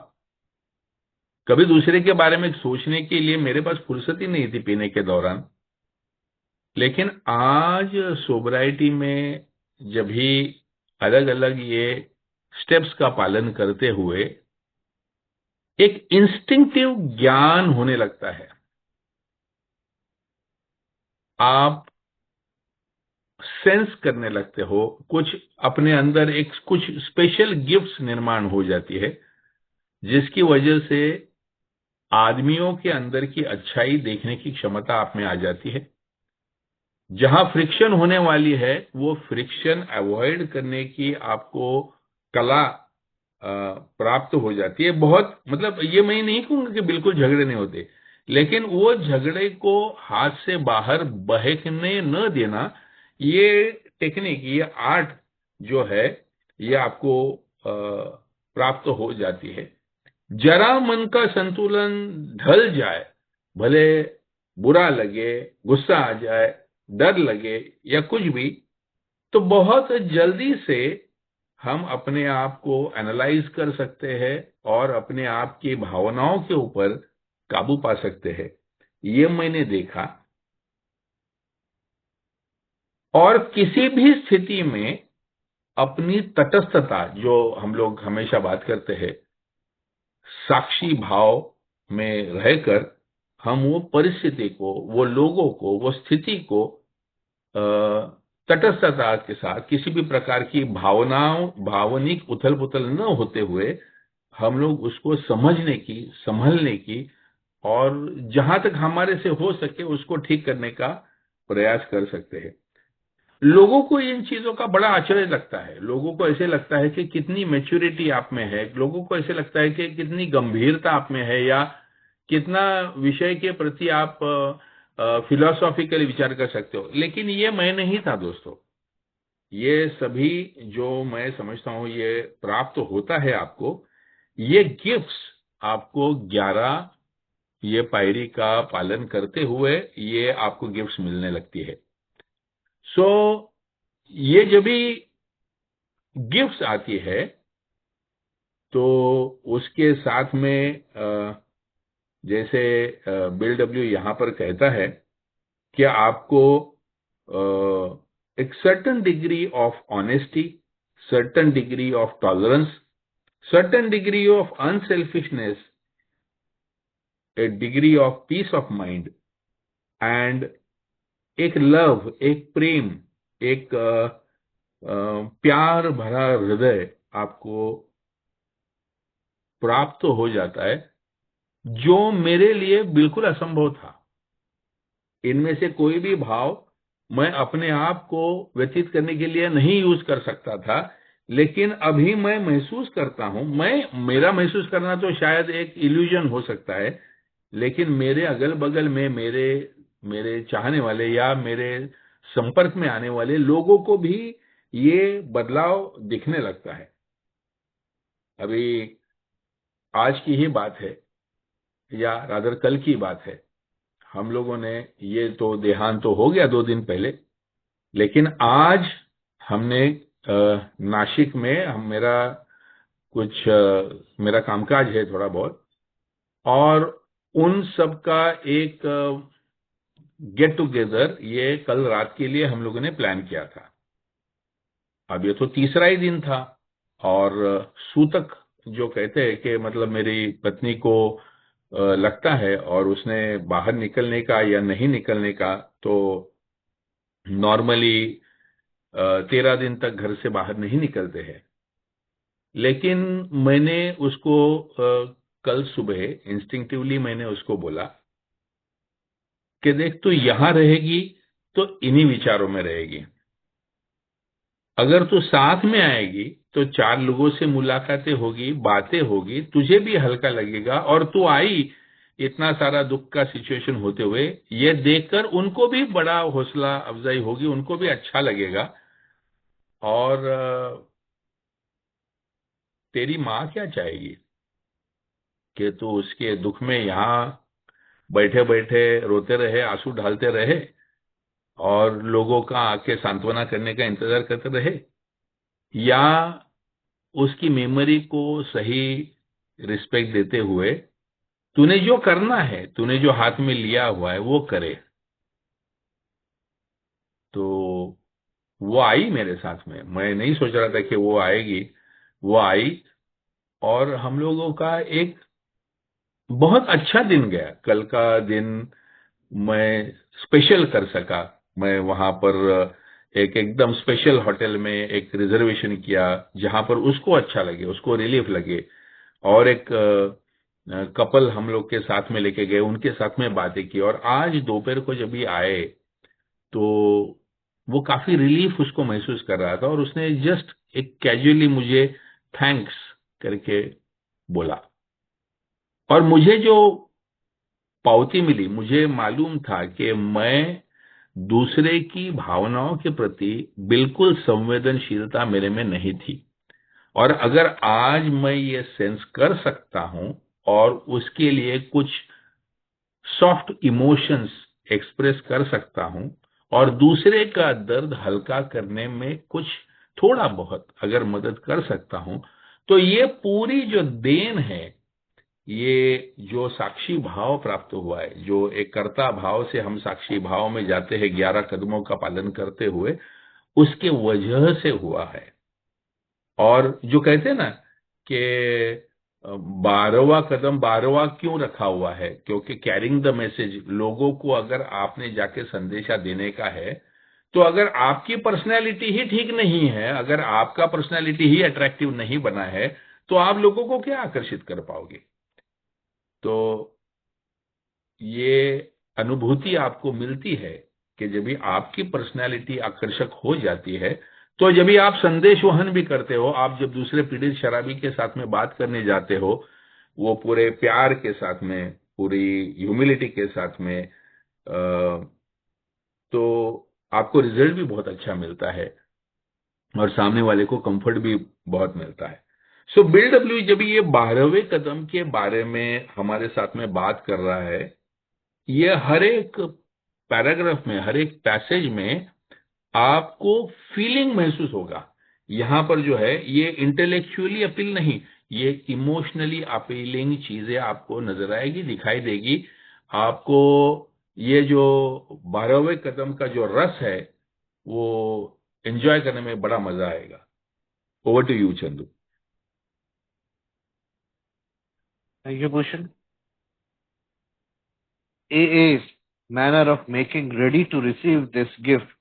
कभी दूसरे के बारे में सोचने के लिए मेरे पास फुर्सत ही नहीं थी पीने के दौरान। लेकिन आज सोबराइटी में जब भी अलग अलग ये स्टेप्स का पालन करते हुए एक इंस्टिंक्टिव ज्ञान होने लगता है, आप सेंस करने लगते हो, कुछ अपने अंदर एक कुछ स्पेशल गिफ्ट्स निर्माण हो जाती है, जिसकी वजह से आदमियों के अंदर की अच्छाई देखने की क्षमता आप में आ जाती है। जहां फ्रिक्शन होने वाली है वो फ्रिक्शन अवॉइड करने की आपको कला प्राप्त हो जाती है। बहुत, मतलब ये मैं नहीं कहूंगा कि बिल्कुल झगड़े नहीं होते, लेकिन वो झगड़े को हाथ से बाहर बहकने न देना, ये टेक्निक, ये आर्ट जो है, ये आपको प्राप्त हो जाती है। जरा मन का संतुलन ढल जाए, भले बुरा लगे, गुस्सा आ जाए, डर लगे या कुछ भी, तो बहुत जल्दी से हम अपने आप को एनालाइज कर सकते हैं और अपने आप की भावनाओं के ऊपर काबू पा सकते हैं। ये मैंने देखा। और किसी भी स्थिति में अपनी तटस्थता, जो हम लोग हमेशा बात करते हैं, साक्षी भाव में रहकर हम वो परिस्थिति को, वो लोगों को, वो स्थिति को तटस्थता के साथ, किसी भी प्रकार की भावनिक उथल पुथल न होते हुए, हम लोग उसको समझने की, संभलने की, और जहां तक हमारे से हो सके उसको ठीक करने का प्रयास कर सकते हैं। लोगों को इन चीजों का बड़ा आश्चर्य लगता है। लोगों को ऐसे लगता है कि कितनी मैच्योरिटी आप में है, लोगों को ऐसे लगता है कि कितनी गंभीरता आप में है, या कितना विषय के प्रति आप फिलोसॉफिकली विचार कर सकते हो। लेकिन ये मैं नहीं था दोस्तों। ये सभी जो मैं समझता हूं ये प्राप्त होता है आपको, ये गिफ्ट्स आपको 11 ये पायरी का पालन करते हुए ये आपको गिफ्ट्स मिलने लगती है। सो ये जब भी गिफ्ट्स आती है तो उसके साथ में जैसे बिल डब्ल्यू यहां पर कहता है कि आपको एक certain degree of honesty, certain degree of tolerance, certain degree of unselfishness, A degree of peace of mind, and एक लव, एक प्रेम, एक प्यार भरा हृदय आपको प्राप्त हो जाता है, जो मेरे लिए बिल्कुल असंभव था। इनमें से कोई भी भाव मैं अपने आप को व्यतीत करने के लिए नहीं यूज कर सकता था, लेकिन अभी मैं महसूस करता हूं। मेरा महसूस करना तो शायद एक इल्यूजन हो सकता है, लेकिन मेरे अगल बगल में मेरे मेरे चाहने वाले या मेरे संपर्क में आने वाले लोगों को भी ये बदलाव दिखने लगता है। अभी आज की ही बात है, या रादर कल की बात है, हम लोगों ने, ये तो देहांत तो हो गया 2 दिन पहले, लेकिन आज हमने नासिक में, मेरा कामकाज है थोड़ा बहुत, और उन सब का एक गेट टुगेदर ये कल रात के लिए हम लोगों ने प्लान किया था। अब ये तो तीसरा ही दिन था, और सूतक जो कहते हैं कि मतलब मेरी पत्नी को लगता है, और उसने बाहर निकलने का या नहीं निकलने का, तो नॉर्मली 13 दिन तक घर से बाहर नहीं निकलते हैं। लेकिन मैंने उसको कल सुबह इंस्टिंक्टिवली मैंने उसको बोला कि देख, तू यहां रहेगी तो इन्हीं विचारों में रहेगी। अगर तू साथ में आएगी तो 4 लोगों से मुलाकातें होगी, बातें होगी, तुझे भी हल्का लगेगा, और तू आई इतना सारा दुख का सिचुएशन होते हुए, ये देखकर उनको भी बड़ा हौसला अफजाई होगी, उनको भी अच्छा लगेगा। और तेरी माँ क्या चाहेगी कि तू उसके दुख में यहाँ बैठे बैठे रोते रहे, आंसू ढालते रहे? और लोगों का आके सांत्वना करने का इंतजार करते रहे, या उसकी मेमोरी को सही रिस्पेक्ट देते हुए तूने जो करना है, तूने जो हाथ में लिया हुआ है वो करे। तो वो आई मेरे साथ में, मैं नहीं सोच रहा था कि वो आएगी, वो आई। और हम लोगों का एक बहुत अच्छा दिन गया। कल का दिन मैं स्पेशल कर सका। मैं वहां पर एक एकदम स्पेशल होटल में एक रिजर्वेशन किया, जहां पर उसको अच्छा लगे, उसको रिलीफ लगे। और एक कपल हम लोग के साथ में लेके गए, उनके साथ में बातें की। और आज दोपहर को जब ये आए तो वो काफी रिलीफ उसको महसूस कर रहा था, और उसने जस्ट एक कैजुअली मुझे थैंक्स करके बोला। और मुझे जो पावती मिली, मुझे मालूम था कि मैं दूसरे की भावनाओं के प्रति बिल्कुल संवेदनशीलता मेरे में नहीं थी। और अगर आज मैं ये सेंस कर सकता हूं और उसके लिए कुछ सॉफ्ट इमोशंस एक्सप्रेस कर सकता हूं, और दूसरे का दर्द हल्का करने में कुछ थोड़ा बहुत अगर मदद कर सकता हूं, तो ये पूरी जो देन है, ये जो साक्षी भाव प्राप्त हुआ है, जो एक कर्ता भाव से हम साक्षी भाव में जाते हैं 11 कदमों का पालन करते हुए, उसके वजह से हुआ है। और जो कहते हैं ना कि 12वां कदम 12वां क्यों रखा हुआ है, क्योंकि कैरिंग द मैसेज, लोगों को अगर आपने जाके संदेशा देने का है, तो अगर आपकी पर्सनैलिटी ही ठीक नहीं है, अगर आपका पर्सनैलिटी ही अट्रैक्टिव नहीं बना है, तो आप लोगों को क्या आकर्षित कर पाओगे। तो ये अनुभूति आपको मिलती है कि जब भी आपकी पर्सनैलिटी आकर्षक हो जाती है, तो जब भी आप संदेश वहन भी करते हो, आप जब दूसरे पीड़ित शराबी के साथ में बात करने जाते हो, वो पूरे प्यार के साथ में, पूरी ह्यूमिलिटी के साथ में, तो आपको रिजल्ट भी बहुत अच्छा मिलता है, और सामने वाले को कंफर्ट भी बहुत मिलता है। सो बिल डब्ल्यू जब ये 12वें कदम के बारे में हमारे साथ में बात कर रहा है, ये हर एक पैराग्राफ में, हर एक पैसेज में आपको फीलिंग महसूस होगा। यहां पर जो है ये इंटेलेक्चुअली अपील नहीं, ये इमोशनली अपीलिंग चीजें आपको नजर आएगी, दिखाई देगी आपको। ये जो 12वें कदम का जो रस है, वो एंजॉय करने में बड़ा मजा आएगा। Over to you Chandu. Thank you, Bhushan. AA's manner of making ready to receive this gift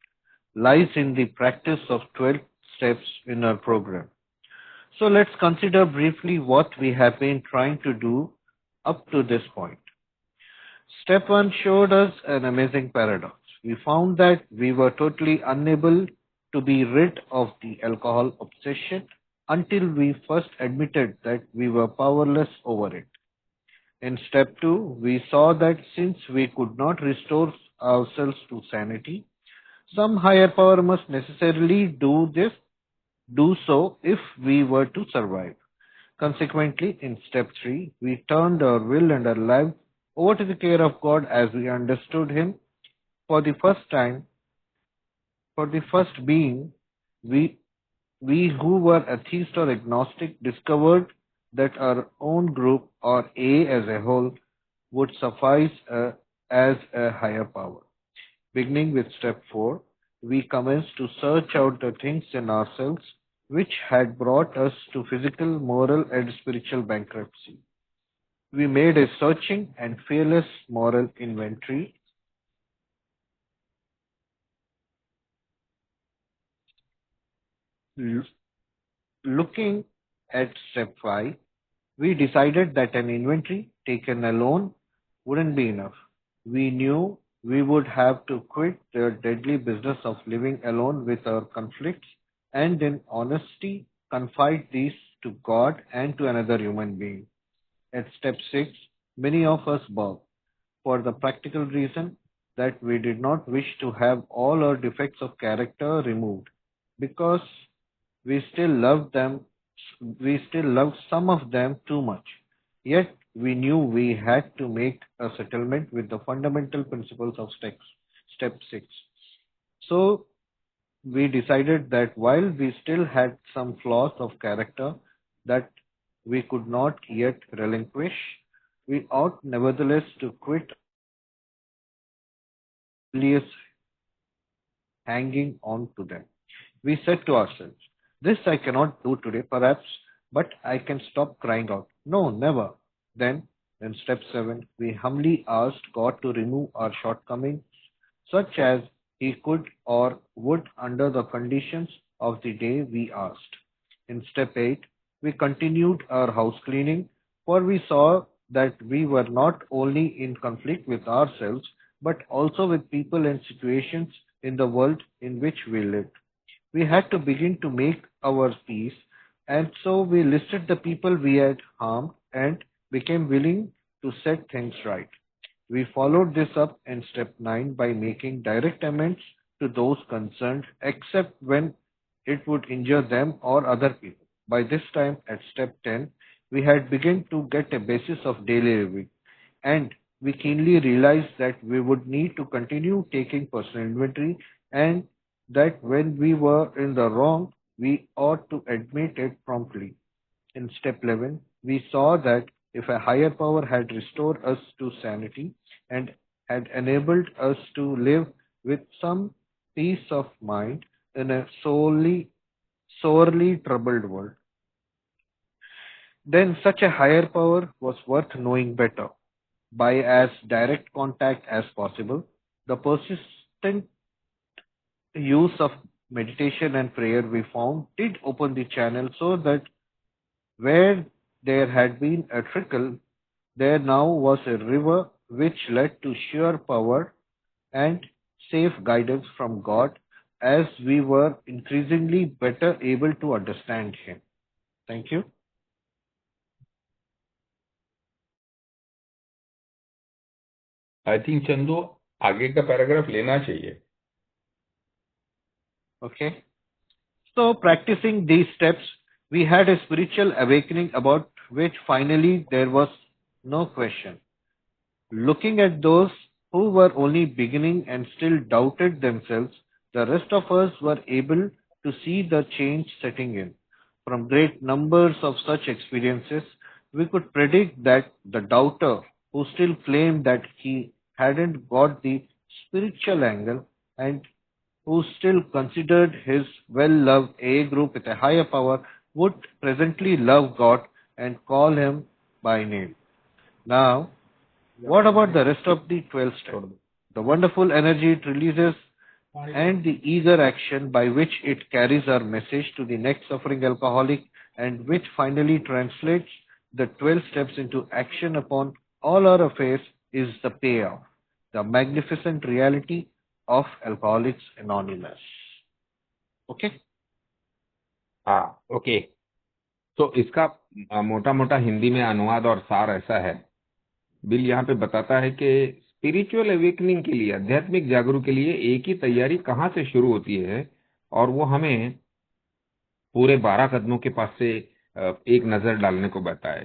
lies in the practice of 12 steps in our program. So let's consider briefly what we have been trying to do up to this point. Step 1 showed us an amazing paradox. We found that we were totally unable to be rid of the alcohol obsession until we first admitted that we were powerless over it. In step 2, we saw that since we could not restore ourselves to sanity, some higher power must necessarily do so if we were to survive. Consequently, in step 3, we turned our will and our lives over to the care of God as we understood Him. For the first time, for the first being, we, we who were atheist or agnostic discovered that our own group or A as a whole would suffice as a higher power. Beginning with step 4, we commenced to search out the things in ourselves which had brought us to physical, moral, and spiritual bankruptcy. We made a searching and fearless moral inventory. Looking at step 5, we decided that an inventory taken alone wouldn't be enough. We knew we would have to quit the deadly business of living alone with our conflicts and in honesty confide these to God and to another human being. At step 6, many of us bowed for the practical reason that we did not wish to have all our defects of character removed because we still loved them, we still loved some of them too much. Yet we knew we had to make a settlement with the fundamental principles of step 6. So we decided that while we still had some flaws of character that we could not yet relinquish, we ought nevertheless to quit rebellious hanging on to them. We said to ourselves, "This I cannot do today, perhaps, but I can stop crying out." No, never. Then, in step 7, we humbly asked God to remove our shortcomings, such as He could or would under the conditions of the day we asked. In step 8, we continued our house cleaning, for we saw that we were not only in conflict with ourselves, but also with people and situations in the world in which we lived. We had to begin to make our peace, and so we listed the people we had harmed and became willing to set things right. We followed this up in step 9 by making direct amends to those concerned, except when it would injure them or other people. By this time, at step 10, we had begun to get a basis of daily living, and we keenly realized that we would need to continue taking personal inventory, and that when we were in the wrong, we ought to admit it promptly. In step 11, we saw that if a higher power had restored us to sanity and had enabled us to live with some peace of mind in a sorely troubled world, then such a higher power was worth knowing better by as direct contact as possible. The persistent use of meditation and prayer we found did open the channel so that where there had been a trickle, there now was a river which led to sure power and safe guidance from God as we were increasingly better able to understand Him. Thank you. I think Chandu आगे का paragraph लेना चाहिए. Okay. So, practicing these steps, we had a spiritual awakening about which finally there was no question. Looking at those who were only beginning and still doubted themselves, the rest of us were able to see the change setting in. From great numbers of such experiences, we could predict that the doubter who still claimed that he hadn't got the spiritual angle and who still considered his well-loved A group with a higher power would presently love God and call him by name. Now, what about the rest of the 12 steps? The wonderful energy it releases and the eager action by which it carries our message to the next suffering alcoholic, and which finally translates the 12 steps into action upon all our affairs, is the payoff, the magnificent reality of Alcoholics Anonymous. Okay? हाँ, okay. तो इसका मोटा मोटा हिंदी में अनुवाद और सार ऐसा है. बिल यहाँ पे बताता है कि स्पिरिचुअल अवेकनिंग के लिए, आध्यात्मिक जागरूक के लिए एक ही तैयारी कहाँ से शुरू होती है, और वो हमें पूरे 12 कदमों के पास से एक नजर डालने को बताए.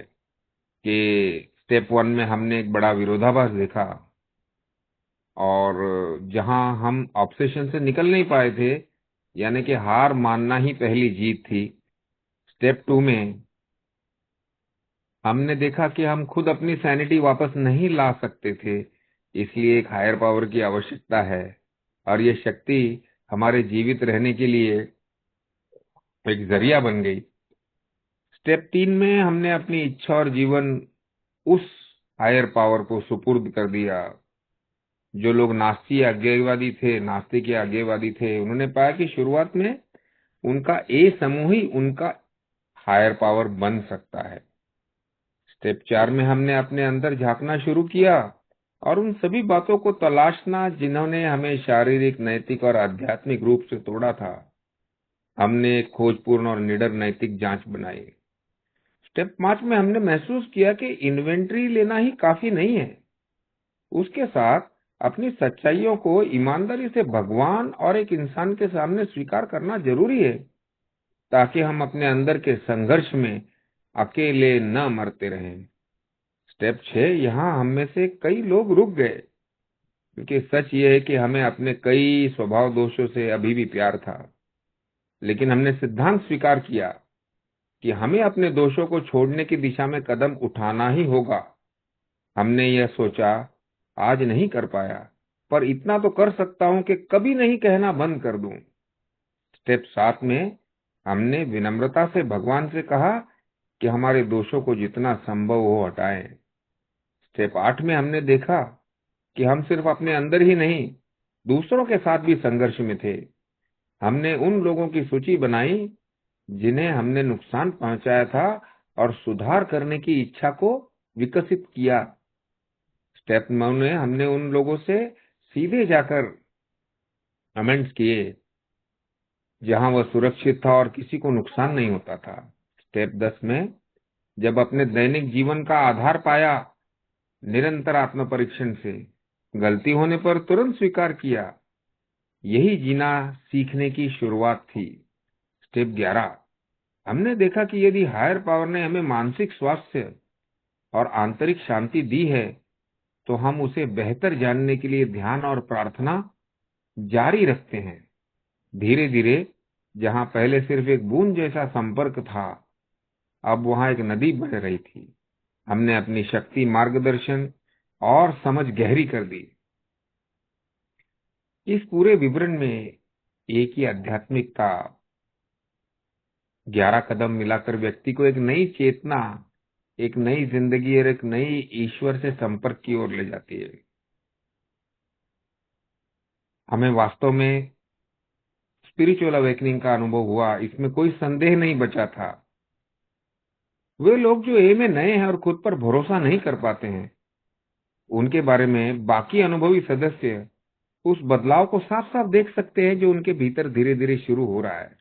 कि स्टेप 1 में हमने एक बड़ा विरोधाभास देखा, और जहां हम ऑब्सेशन से निकल नहीं पाए थे, यानी कि हार मानना ही पहली जीत थी. स्टेप 2 में हमने देखा कि हम खुद अपनी सैनिटी वापस नहीं ला सकते थे, इसलिए एक हायर पावर की आवश्यकता है, और ये शक्ति हमारे जीवित रहने के लिए एक जरिया बन गई. स्टेप 3 में हमने अपनी इच्छा और जीवन उस हायर पावर को सुपुर्द कर दिया. जो लोग नास्तिक या आज्ञेयवादी थे, उन्होंने पाया कि शुरुआत में उनका ए समूह ही उनका हायर पावर बन सकता है. स्टेप 4 में हमने अपने अंदर झांकना शुरू किया और उन सभी बातों को तलाशना जिन्होंने हमें शारीरिक, नैतिक और आध्यात्मिक रूप से तोड़ा था. हमने एक खोजपूर्ण और निडर नैतिक जांच बनाई. स्टेप 5 में हमने महसूस किया कि इन्वेंट्री लेना ही काफी नहीं है, उसके साथ अपनी सच्चाइयों को ईमानदारी से भगवान और एक इंसान के सामने स्वीकार करना जरूरी है, ताकि हम अपने अंदर के संघर्ष में अकेले न मरते रहें. स्टेप 6, यहाँ हम में से कई लोग रुक गए. क्योंकि सच ये है कि हमें अपने कई स्वभाव दोषों से अभी भी प्यार था, लेकिन हमने सिद्धांत स्वीकार किया कि हमें अपने दोषों को छोड़ने की दिशा में कदम उठाना ही होगा। हमने यह सोचा, आज नहीं कर पाया, पर इतना तो कर सकता हूं कि कभी नहीं कहना बंद कर दूं। स्टेप 7 में हमने विनम्रता से भगवान से कहा कि हमारे दोषों को जितना संभव हो हटाएं। स्टेप 8 में हमने देखा कि हम सिर्फ अपने अंदर ही नहीं, दूसरों के साथ भी संघर्ष में थे। हमने उन लोगों की सूची बनाई जिन्हें हमने नुकसान पहुंचाया था और सुधार करने की इच्छा को विकसित किया। स्टेप 9 में हमने उन लोगों से सीधे जाकर अमेंड्स किए जहां वह सुरक्षित था और किसी को नुकसान नहीं होता था। स्टेप 10 में जब अपने दैनिक जीवन का आधार पाया, निरंतर आत्म परीक्षण से गलती होने पर तुरंत स्वीकार किया, यही जीना सीखने की शुरुआत थी। स्टेप 11 हमने देखा कि यदि हायर पावर ने हमें मानसिक स्वास्थ्य और आंतरिक शांति दी है, तो हम उसे बेहतर जानने के लिए ध्यान और प्रार्थना जारी रखते हैं। धीरे धीरे जहां पहले सिर्फ एक बूंद जैसा संपर्क था, अब वहां एक नदी बह रही थी। हमने अपनी शक्ति, मार्गदर्शन और समझ गहरी कर दी। इस पूरे विवरण में एक ही आध्यात्मिकता 11 कदम मिलाकर व्यक्ति को एक नई चेतना, एक नई जिंदगी और एक नई ईश्वर से संपर्क की ओर ले जाती है। हमें वास्तव में स्पिरिचुअल अवेकनिंग का अनुभव हुआ, इसमें कोई संदेह नहीं बचा था। वे लोग जो ए में नए हैं और खुद पर भरोसा नहीं कर पाते हैं, उनके बारे में बाकी अनुभवी सदस्य उस बदलाव को साफ साफ देख सकते हैं जो उनके भीतर धीरे धीरे शुरू हो रहा है।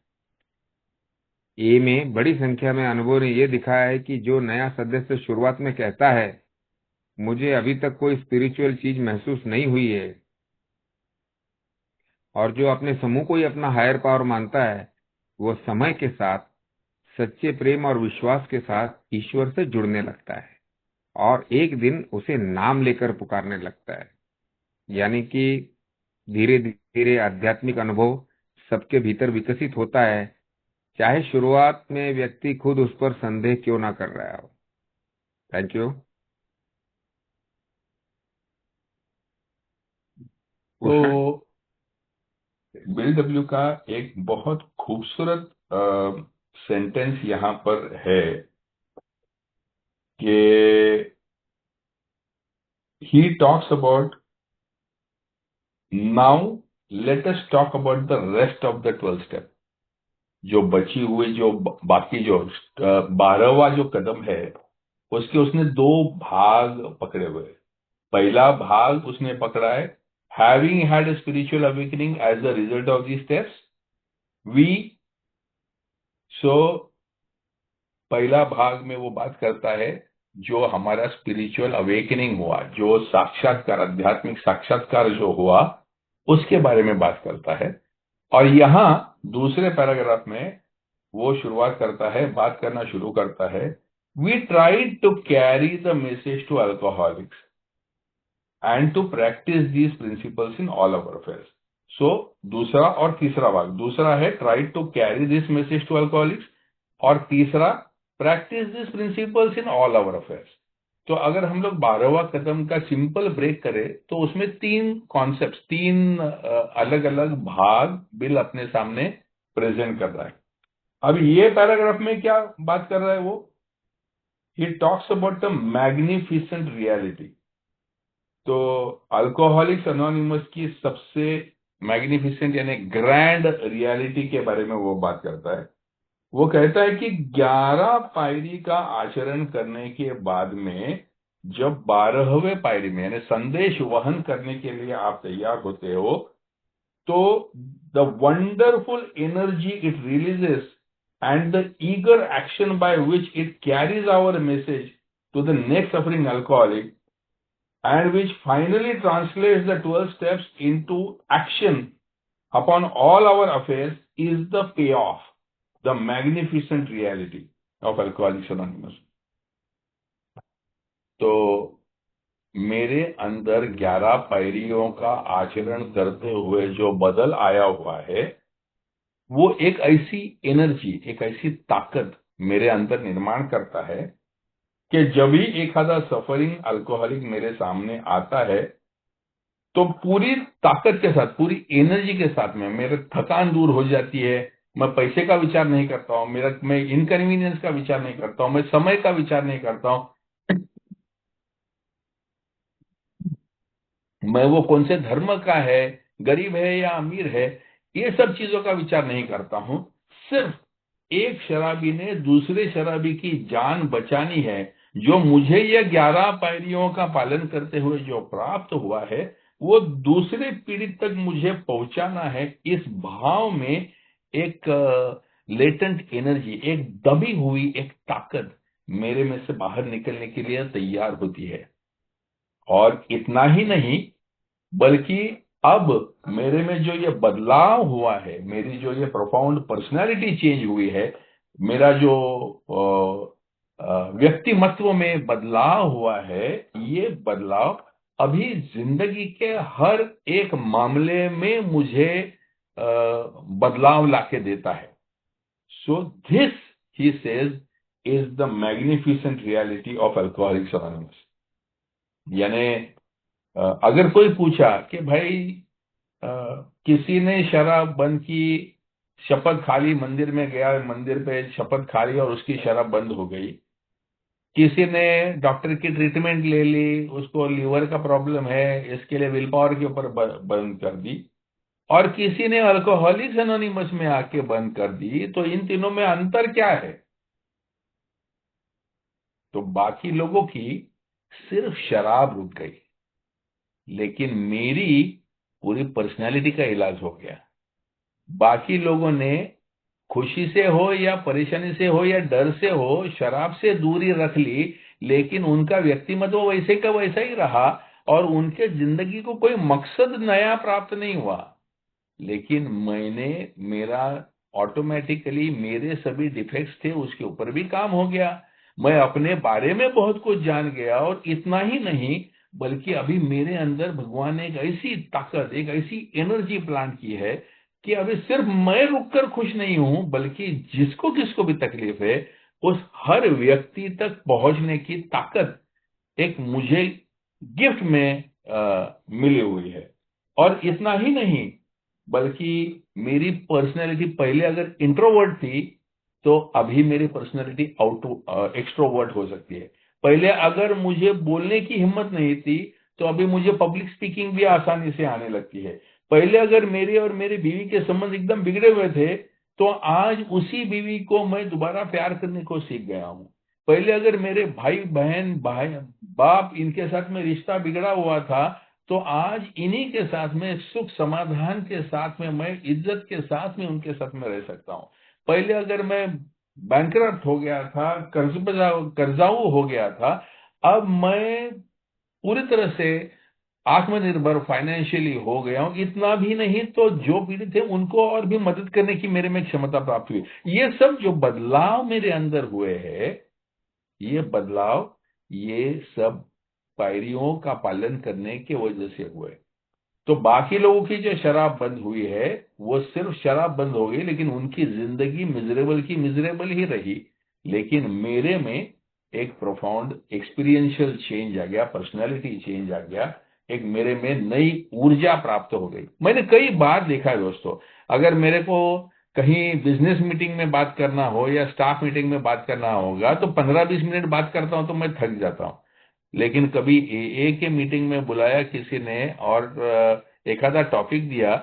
ए में बड़ी संख्या में अनुभव ने यह दिखाया है कि जो नया सदस्य शुरुआत में कहता है, मुझे अभी तक कोई स्पिरिचुअल चीज महसूस नहीं हुई है, और जो अपने समूह को ही अपना हायर पावर मानता है, वो समय के साथ सच्चे प्रेम और विश्वास के साथ ईश्वर से जुड़ने लगता है और एक दिन उसे नाम लेकर पुकारने लगता है। यानी कि धीरे धीरे आध्यात्मिक अनुभव सबके भीतर विकसित होता है, चाहे शुरुआत में व्यक्ति खुद उस पर संदेह क्यों ना कर रहा हो। Thank you. तो बिल डब्ल्यू का एक बहुत खूबसूरत सेंटेंस यहाँ पर है कि he talks about, now let us talk about the rest of the 12 step। जो बची हुई जो बाकी जो 12वां जो कदम है, उसके उसने 2 भाग पकड़े हुए। पहला भाग उसने पकड़ा है, having had a spiritual awakening as a result of these steps, we so पहला भाग में वो बात करता है जो हमारा स्पिरिचुअल अवेकनिंग हुआ, जो साक्षात्कार, आध्यात्मिक साक्षात्कार जो हुआ, उसके बारे में बात करता है। और यहां दूसरे पैराग्राफ में वो शुरुआत करता है, बात करना शुरू करता है, we tried to carry the message to alcoholics and to practice these principles in all our affairs. So दूसरा और तीसरा भाग, दूसरा है tried to carry this message to alcoholics, और तीसरा practice this principles in all our affairs. तो अगर हम लोग 12वां कदम का सिंपल ब्रेक करें तो उसमें 3 कॉन्सेप्ट, 3 अलग अलग भाग बिल अपने सामने प्रेजेंट कर रहा है। अब ये पैराग्राफ में क्या बात कर रहा है वो, he talks about the magnificent reality. तो अल्कोहलिक्स अनोनिमस की सबसे मैग्निफिसेंट यानी ग्रैंड रियलिटी के बारे में वो बात करता है। वो कहता है कि 11 पायरी का आचरण करने के बाद में जब 12वें पायरी में यानी संदेश वहन करने के लिए आप तैयार होते हो, तो the wonderful energy it releases and the eager action by which it carries our message to the next suffering alcoholic, and which finally translates the 12 steps into action upon all our affairs, is the payoff, the magnificent reality of Alcoholics Anonymous. तो मेरे अंदर 11 पैरियों का आचरण करते हुए जो बदल आया हुआ है, वो एक ऐसी एनर्जी, एक ऐसी ताकत मेरे अंदर निर्माण करता है कि जब भी एक आधा सफरिंग अल्कोहलिक मेरे सामने आता है, तो पूरी ताकत के साथ, पूरी एनर्जी के साथ में मेरे थकान दूर हो जाती है। मैं पैसे का विचार नहीं करता हूँ, मैं इनकन्वीनियंस का विचार नहीं करता हूँ, मैं समय का विचार नहीं करता हूँ, मैं वो कौन से धर्म का है, गरीब है या अमीर है, ये सब चीजों का विचार नहीं करता हूँ। सिर्फ एक शराबी ने दूसरे शराबी की जान बचानी है, जो मुझे ये 11 पायरियों का पालन करते हुए जो प्राप्त हुआ है, वो दूसरे पीढ़ी तक मुझे पहुंचाना है। इस भाव में एक लेटेंट एनर्जी, एक दबी हुई एक ताकत मेरे में से बाहर निकलने के लिए तैयार होती है। और इतना ही नहीं, बल्कि अब मेरे में जो ये बदलाव हुआ है, मेरी जो ये प्रोफाउंड पर्सनालिटी चेंज हुई है, मेरा जो व्यक्तिमत्व में बदलाव हुआ है, ये बदलाव अभी जिंदगी के हर एक मामले में मुझे बदलाव लाके देता है। So this, he says, is the magnificent reality of alcoholics anonymous. यानी अगर कोई पूछा कि भाई अ, किसी ने शराब बंद की, शपथ खा ली, मंदिर में गया, मंदिर पे शपथ खा ली और उसकी शराब बंद हो गई। किसी ने डॉक्टर की ट्रीटमेंट ले ली, उसको लीवर का प्रॉब्लम है, इसके लिए विल पावर के ऊपर बंद कर दी। और किसी ने अल्कोहलिक्स एनोनिमस में आके बंद कर दी। तो इन तीनों में अंतर क्या है? तो बाकी लोगों की सिर्फ शराब रुक गई, लेकिन मेरी पूरी पर्सनैलिटी का इलाज हो गया। बाकी लोगों ने खुशी से हो या परेशानी से हो या डर से हो, शराब से दूरी रख ली, लेकिन उनका व्यक्तिमत्व वैसे का वैसा ही रहा और उनके जिंदगी को कोई मकसद नया प्राप्त नहीं हुआ। लेकिन मैंने, मेरा ऑटोमेटिकली मेरे सभी डिफेक्ट्स थे, उसके ऊपर भी काम हो गया। मैं अपने बारे में बहुत कुछ जान गया। और इतना ही नहीं, बल्कि अभी मेरे अंदर भगवान ने एक ऐसी ताकत, एक ऐसी एनर्जी प्लांट की है कि अभी सिर्फ मैं रुककर खुश नहीं हूं, बल्कि जिसको किसको भी तकलीफ है, उस हर व्यक्ति तक पहुंचने की ताकत एक मुझे गिफ्ट में मिली हुई है। और इतना ही नहीं, बल्कि मेरी पर्सनैलिटी पहले अगर इंट्रोवर्ट थी, तो अभी मेरी पर्सनैलिटी एक्सट्रोवर्ट हो सकती है। पहले अगर मुझे बोलने की हिम्मत नहीं थी, तो अभी मुझे पब्लिक स्पीकिंग भी आसानी से आने लगती है। पहले अगर मेरे और मेरी बीवी के संबंध एकदम बिगड़े हुए थे, तो आज उसी बीवी को मैं दोबारा प्यार करने को सीख गया हूं। पहले अगर मेरे भाई बहन, भाई बाप, इनके साथ में रिश्ता बिगड़ा हुआ था, तो आज इन्हीं के साथ में सुख समाधान के साथ में, मैं इज्जत के साथ में उनके साथ में रह सकता हूं। पहले अगर मैं बैंकरप्ट हो गया था, कर्जाऊ हो गया था, अब मैं पूरी तरह से आत्मनिर्भर फाइनेंशियली हो गया हूं। इतना भी नहीं, तो जो पीड़ित थे उनको और भी मदद करने की मेरे में क्षमता प्राप्त हुई। ये सब जो बदलाव मेरे अंदर हुए हैं, ये बदलाव, ये सब पायरियों का पालन करने की वजह से हुए। तो बाकी लोगों की जो शराब बंद हुई है, वो सिर्फ शराब बंद हो गई, लेकिन उनकी जिंदगी मिजरेबल की मिजरेबल ही रही। लेकिन मेरे में एक प्रोफाउंड एक्सपीरियंशियल चेंज आ गया, पर्सनैलिटी चेंज आ गया, एक मेरे में नई ऊर्जा प्राप्त हो गई। मैंने कई बार देखा है दोस्तों, अगर मेरे को कहीं बिजनेस मीटिंग में बात करना हो या स्टाफ मीटिंग में बात करना होगा, तो 15-20 मिनट बात करता हूं तो मैं थक जाता हूं। लेकिन कभी एए के मीटिंग में बुलाया किसी ने और एक आधा टॉपिक दिया,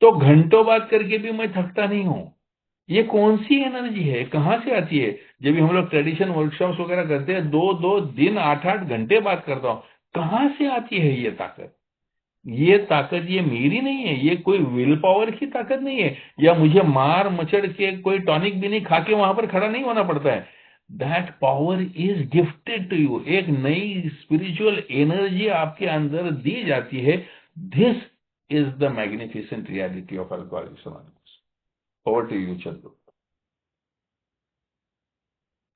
तो घंटों बात करके भी मैं थकता नहीं हूं। ये कौन सी एनर्जी है, कहाँ से आती है? जब भी हम लोग ट्रेडिशन वर्कशॉप्स वगैरह करते हैं, 2-2 दिन 8-8 घंटे बात करता हूं। कहाँ से आती है ये ताकत? ये ताकत ये मेरी नहीं है, ये कोई विल पावर की ताकत नहीं है, या मुझे मार मचड़ के कोई टॉनिक भी नहीं खा के वहां पर खड़ा नहीं होना पड़ता है। That power is gifted to you. एक नई स्पिरिचुअल एनर्जी आपके अंदर दी जाती है। This is the magnificent reality of alcoholics anonymous. Over to you, Chandru.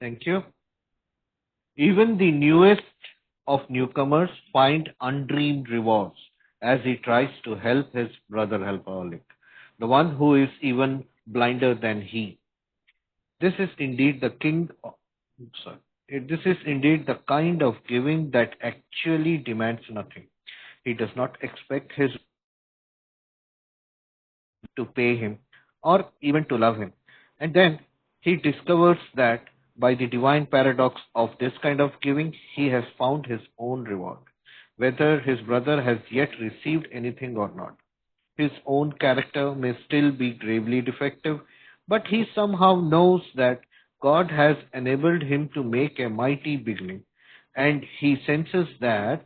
Thank you. Even the newest of newcomers find undreamed rewards as he tries to help his brother alcoholic, the one who is even blinder than he. This is indeed the king. Sorry. This is indeed the kind of giving that actually demands nothing. He does not expect his to pay him or even to love him. And then he discovers that by the divine paradox of this kind of giving, he has found his own reward, whether his brother has yet received anything or not. His own character may still be gravely defective, but he somehow knows that God has enabled him to make a mighty beginning, and he senses that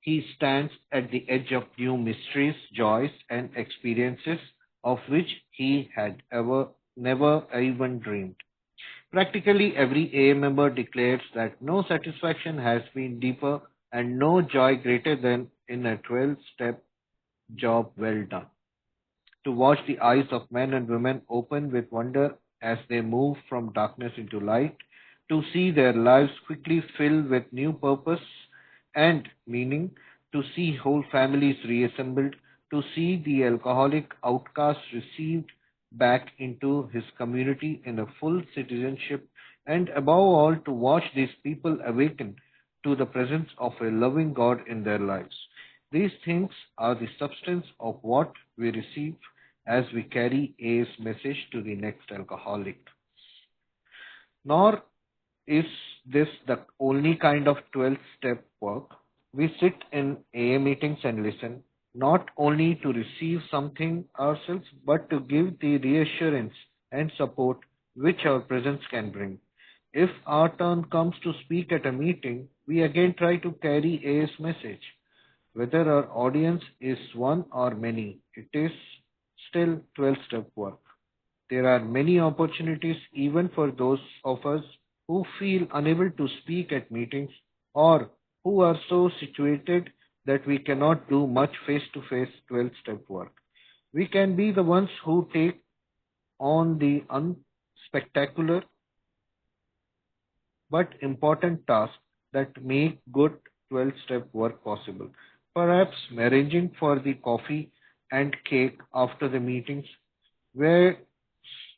he stands at the edge of new mysteries, joys, and experiences of which he had ever never even dreamed. Practically every AA member declares that no satisfaction has been deeper and no joy greater than in a 12-step job well done. To watch the eyes of men and women open with wonder as they move from darkness into light, to see their lives quickly fill with new purpose and meaning, to see whole families reassembled, to see the alcoholic outcast received back into his community in a full citizenship, and above all, to watch these people awaken to the presence of a loving God in their lives. These things are the substance of what we receive as we carry A's message to the next alcoholic. Nor is this the only kind of 12-step work. We sit in AA meetings and listen, not only to receive something ourselves, but to give the reassurance and support which our presence can bring. If our turn comes to speak at a meeting, we again try to carry A's message. Whether our audience is one or many, it is still 12-step work. There are many opportunities even for those of us who feel unable to speak at meetings or who are so situated that we cannot do much face to face 12-step work. We can be the ones who take on the unspectacular but important tasks that make good 12-step work possible. Perhaps arranging for the coffee and cake after the meetings, where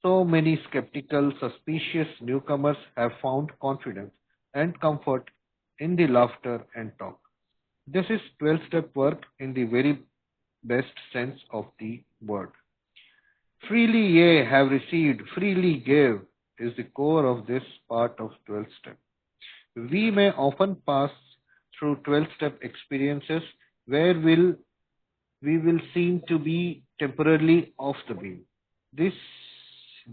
so many skeptical, suspicious newcomers have found confidence and comfort in the laughter and talk. This is 12-step work in the very best sense of the word. Freely ye have received, freely give is the core of this part of 12 step. We may often pass through 12-step experiences where we will seem to be temporarily off the beam. This,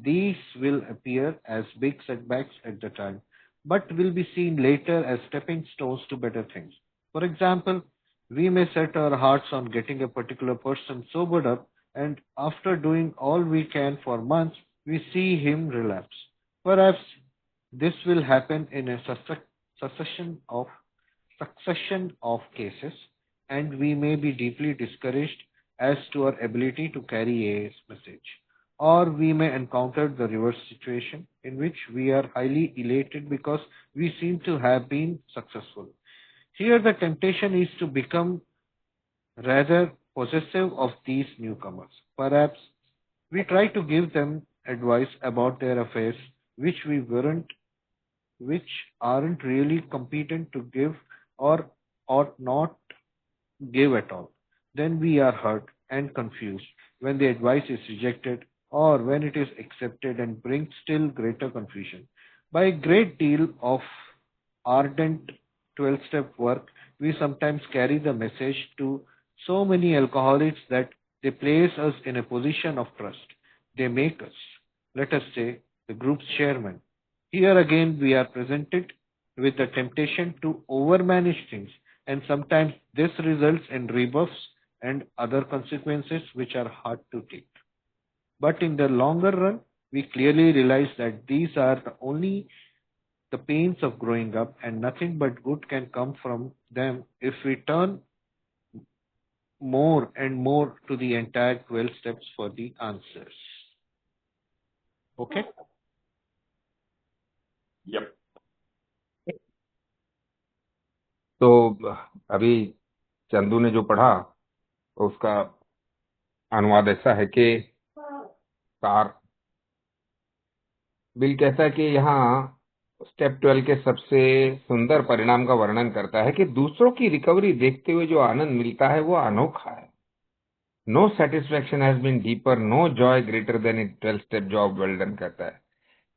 these will appear as big setbacks at the time, but will be seen later as stepping stones to better things. For example, we may set our hearts on getting a particular person sobered up, and after doing all we can for months, we see him relapse. Perhaps this will happen in a succession of succession of cases, and we may be deeply discouraged as to our ability to carry A's message. Or we may encounter the reverse situation in which we are highly elated because we seem to have been successful. Here, the temptation is to become rather possessive of these newcomers. Perhaps we try to give them advice about their affairs which we weren't which aren't really competent to give or ought not give at all. Then we are hurt and confused when the advice is rejected or when it is accepted and brings still greater confusion. By a great deal of ardent 12-step work, we sometimes carry the message to so many alcoholics that they place us in a position of trust. They make us, let us say, the group's chairman. Here again, we are presented with the temptation to overmanage things, and sometimes this results in rebuffs and other consequences which are hard to take. But in the longer run, we clearly realize that these are only the pains of growing up, and nothing but good can come from them if we turn more and more to the entire 12 steps for the answers. Okay? Yep. तो अभी चंदू ने जो पढ़ा उसका अनुवाद ऐसा है कि कार बिल कहता है कि यहाँ स्टेप 12 के सबसे सुंदर परिणाम का वर्णन करता है कि दूसरों की रिकवरी देखते हुए जो आनंद मिलता है वो अनोखा है। No satisfaction has been deeper, no joy greater than in 12 step job well done, कहता है।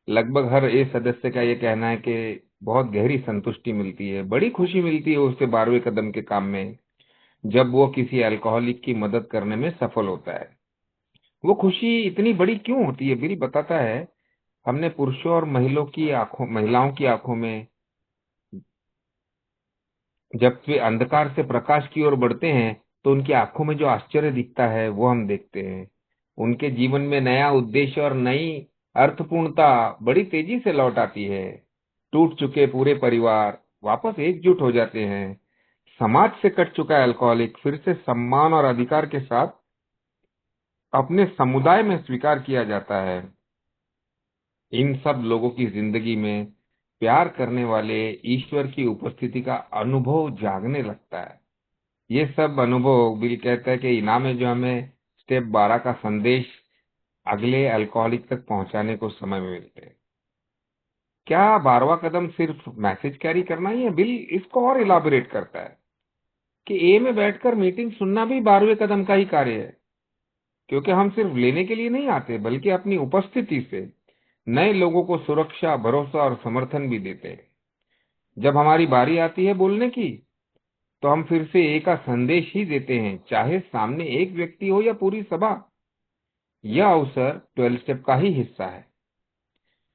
लगभग हर एक सदस्य का ये कहना है कि बहुत गहरी संतुष्टि मिलती है, बड़ी खुशी मिलती है उसे 12वें कदम के काम में, जब वो किसी अल्कोहलिक की मदद करने में सफल होता है। वो खुशी इतनी बड़ी क्यों होती है? बिल बताता है, हमने पुरुषों और महिलाओं की आंखों में जब वे अंधकार से प्रकाश की ओर बढ़ते हैं तो उनकी आंखों में जो आश्चर्य दिखता है वो हम देखते हैं। उनके जीवन में नया उद्देश्य और नई अर्थपूर्णता बड़ी तेजी से लौट आती है। टूट चुके पूरे परिवार वापस एकजुट हो जाते हैं। समाज से कट चुका अल्कोहलिक फिर से सम्मान और अधिकार के साथ अपने समुदाय में स्वीकार किया जाता है। इन सब लोगों की जिंदगी में प्यार करने वाले ईश्वर की उपस्थिति का अनुभव जागने लगता है। ये सब अनुभव, बिल कहता है कि इनाम है जो हमें स्टेप 12 का संदेश अगले अल्कोहलिक तक पहुंचाने को समय में मिलते हैं। क्या 12वां कदम सिर्फ मैसेज कैरी करना ही है? बिल इसको और इलाबोरेट करता है कि ए में बैठकर मीटिंग सुनना भी 12वें कदम का ही कार्य है, क्योंकि हम सिर्फ लेने के लिए नहीं आते बल्कि अपनी उपस्थिति से नए लोगों को सुरक्षा, भरोसा और समर्थन भी देते हैं। जब हमारी बारी आती है बोलने की तो हम फिर से एक का संदेश ही देते हैं, चाहे सामने एक व्यक्ति हो या पूरी सभा। यह अवसर 12 स्टेप का ही हिस्सा है।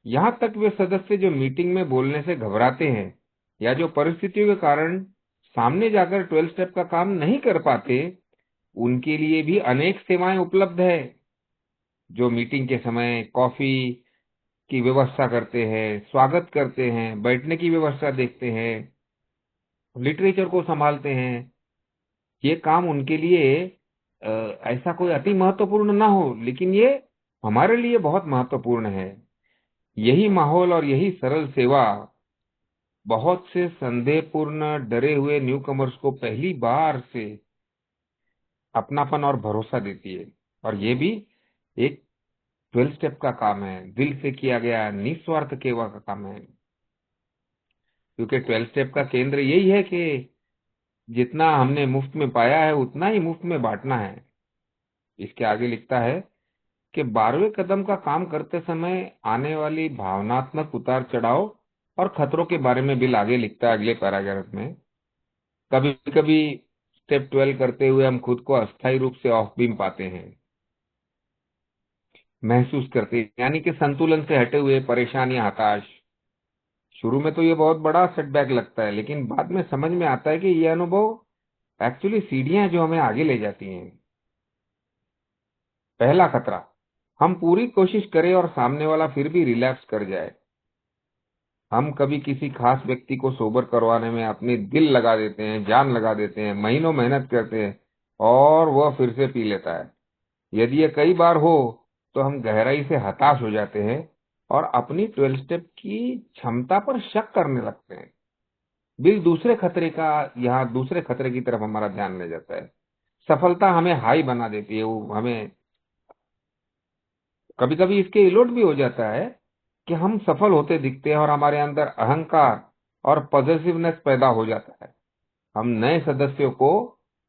यहाँ तक वे सदस्य जो मीटिंग में बोलने से घबराते हैं या जो परिस्थितियों के कारण सामने जाकर 12 स्टेप का काम नहीं कर पाते, उनके लिए भी अनेक सेवाएं उपलब्ध है। जो मीटिंग के समय कॉफी की व्यवस्था करते हैं, स्वागत करते हैं, बैठने की व्यवस्था देखते हैं, लिटरेचर को संभालते हैं, ये काम उनके लिए ऐसा कोई अति महत्वपूर्ण ना हो, लेकिन ये हमारे लिए बहुत महत्वपूर्ण है। यही माहौल और यही सरल सेवा बहुत से संदेहपूर्ण डरे हुए न्यूकमर्स को पहली बार से अपनापन और भरोसा देती है। और ये भी एक 12 स्टेप का काम है, दिल से किया गया निस्वार्थ सेवा का काम है। क्योंकि 12 स्टेप का केंद्र यही है कि जितना हमने मुफ्त में पाया है उतना ही मुफ्त में बांटना है। इसके आगे लिखता है कि 12वें कदम का काम करते समय आने वाली भावनात्मक उतार चढ़ाव और खतरों के बारे में बिल आगे लिखता है अगले पैराग्राफ में। कभी कभी स्टेप 12 करते हुए हम खुद को अस्थायी रूप से ऑफ बीम पाते हैं, महसूस करते हैं, यानी कि संतुलन से हटे हुए, परेशान या हताश। शुरू में तो ये बहुत बड़ा सेटबैक लगता है, लेकिन बाद में समझ में आता है कि ये अनुभव एक्चुअली सीढ़ियां हैं जो हमें आगे ले जाती हैं। पहला खतरा, हम पूरी कोशिश करें और सामने वाला फिर भी रिलैप्स कर जाए। हम कभी किसी खास व्यक्ति को सोबर करवाने में अपनी दिल लगा देते हैं, जान लगा देते हैं, महीनों मेहनत करते हैं और वह फिर से पी लेता है। यदि ये कई बार हो तो हम गहराई से हताश हो जाते हैं और अपनी 12 स्टेप की क्षमता पर शक करने लगते हैं। बिल दूसरे खतरे की तरफ हमारा ध्यान ले जाता है। सफलता हमें हाई बना देती है, वो हमें कभी कभी इसके उलट भी हो जाता है कि हम सफल होते दिखते हैं और हमारे अंदर अहंकार और पॉजिटिवनेस पैदा हो जाता है। हम नए सदस्यों को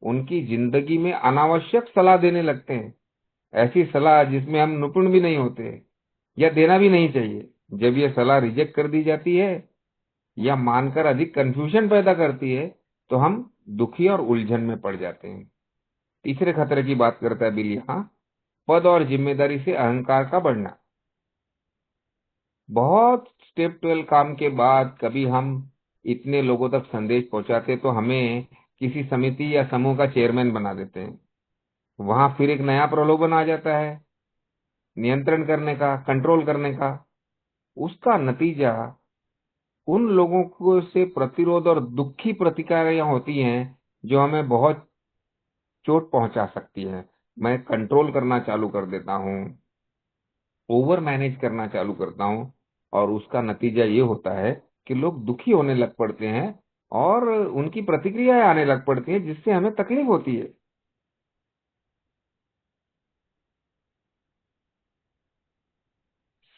उनकी जिंदगी में अनावश्यक सलाह देने लगते हैं, ऐसी सलाह जिसमें हम निपुण भी नहीं होते या देना भी नहीं चाहिए। जब ये सलाह रिजेक्ट कर दी जाती है या मानकर अधिक कंफ्यूजन पैदा करती है तो हम दुखी और उलझन में पड़ जाते हैं। तीसरे खतरे की बात करता है बिल यहाँ, पद और जिम्मेदारी से अहंकार का बढ़ना। बहुत स्टेप 12 काम के बाद कभी हम इतने लोगों तक संदेश पहुंचाते तो हमें किसी समिति या समूह का चेयरमैन बना देते हैं। वहां फिर एक नया प्रलोभन आ जाता है, नियंत्रण करने का, कंट्रोल करने का। उसका नतीजा उन लोगों को से प्रतिरोध और दुखी प्रतिक्रियाएं होती हैं जो हमें बहुत चोट पहुंचा सकती है। मैं कंट्रोल करना चालू कर देता हूँ, ओवर मैनेज करना चालू करता हूँ, और उसका नतीजा ये होता है कि लोग दुखी होने लग पड़ते हैं और उनकी प्रतिक्रियाएं आने लग पड़ती हैं, जिससे हमें तकलीफ होती है।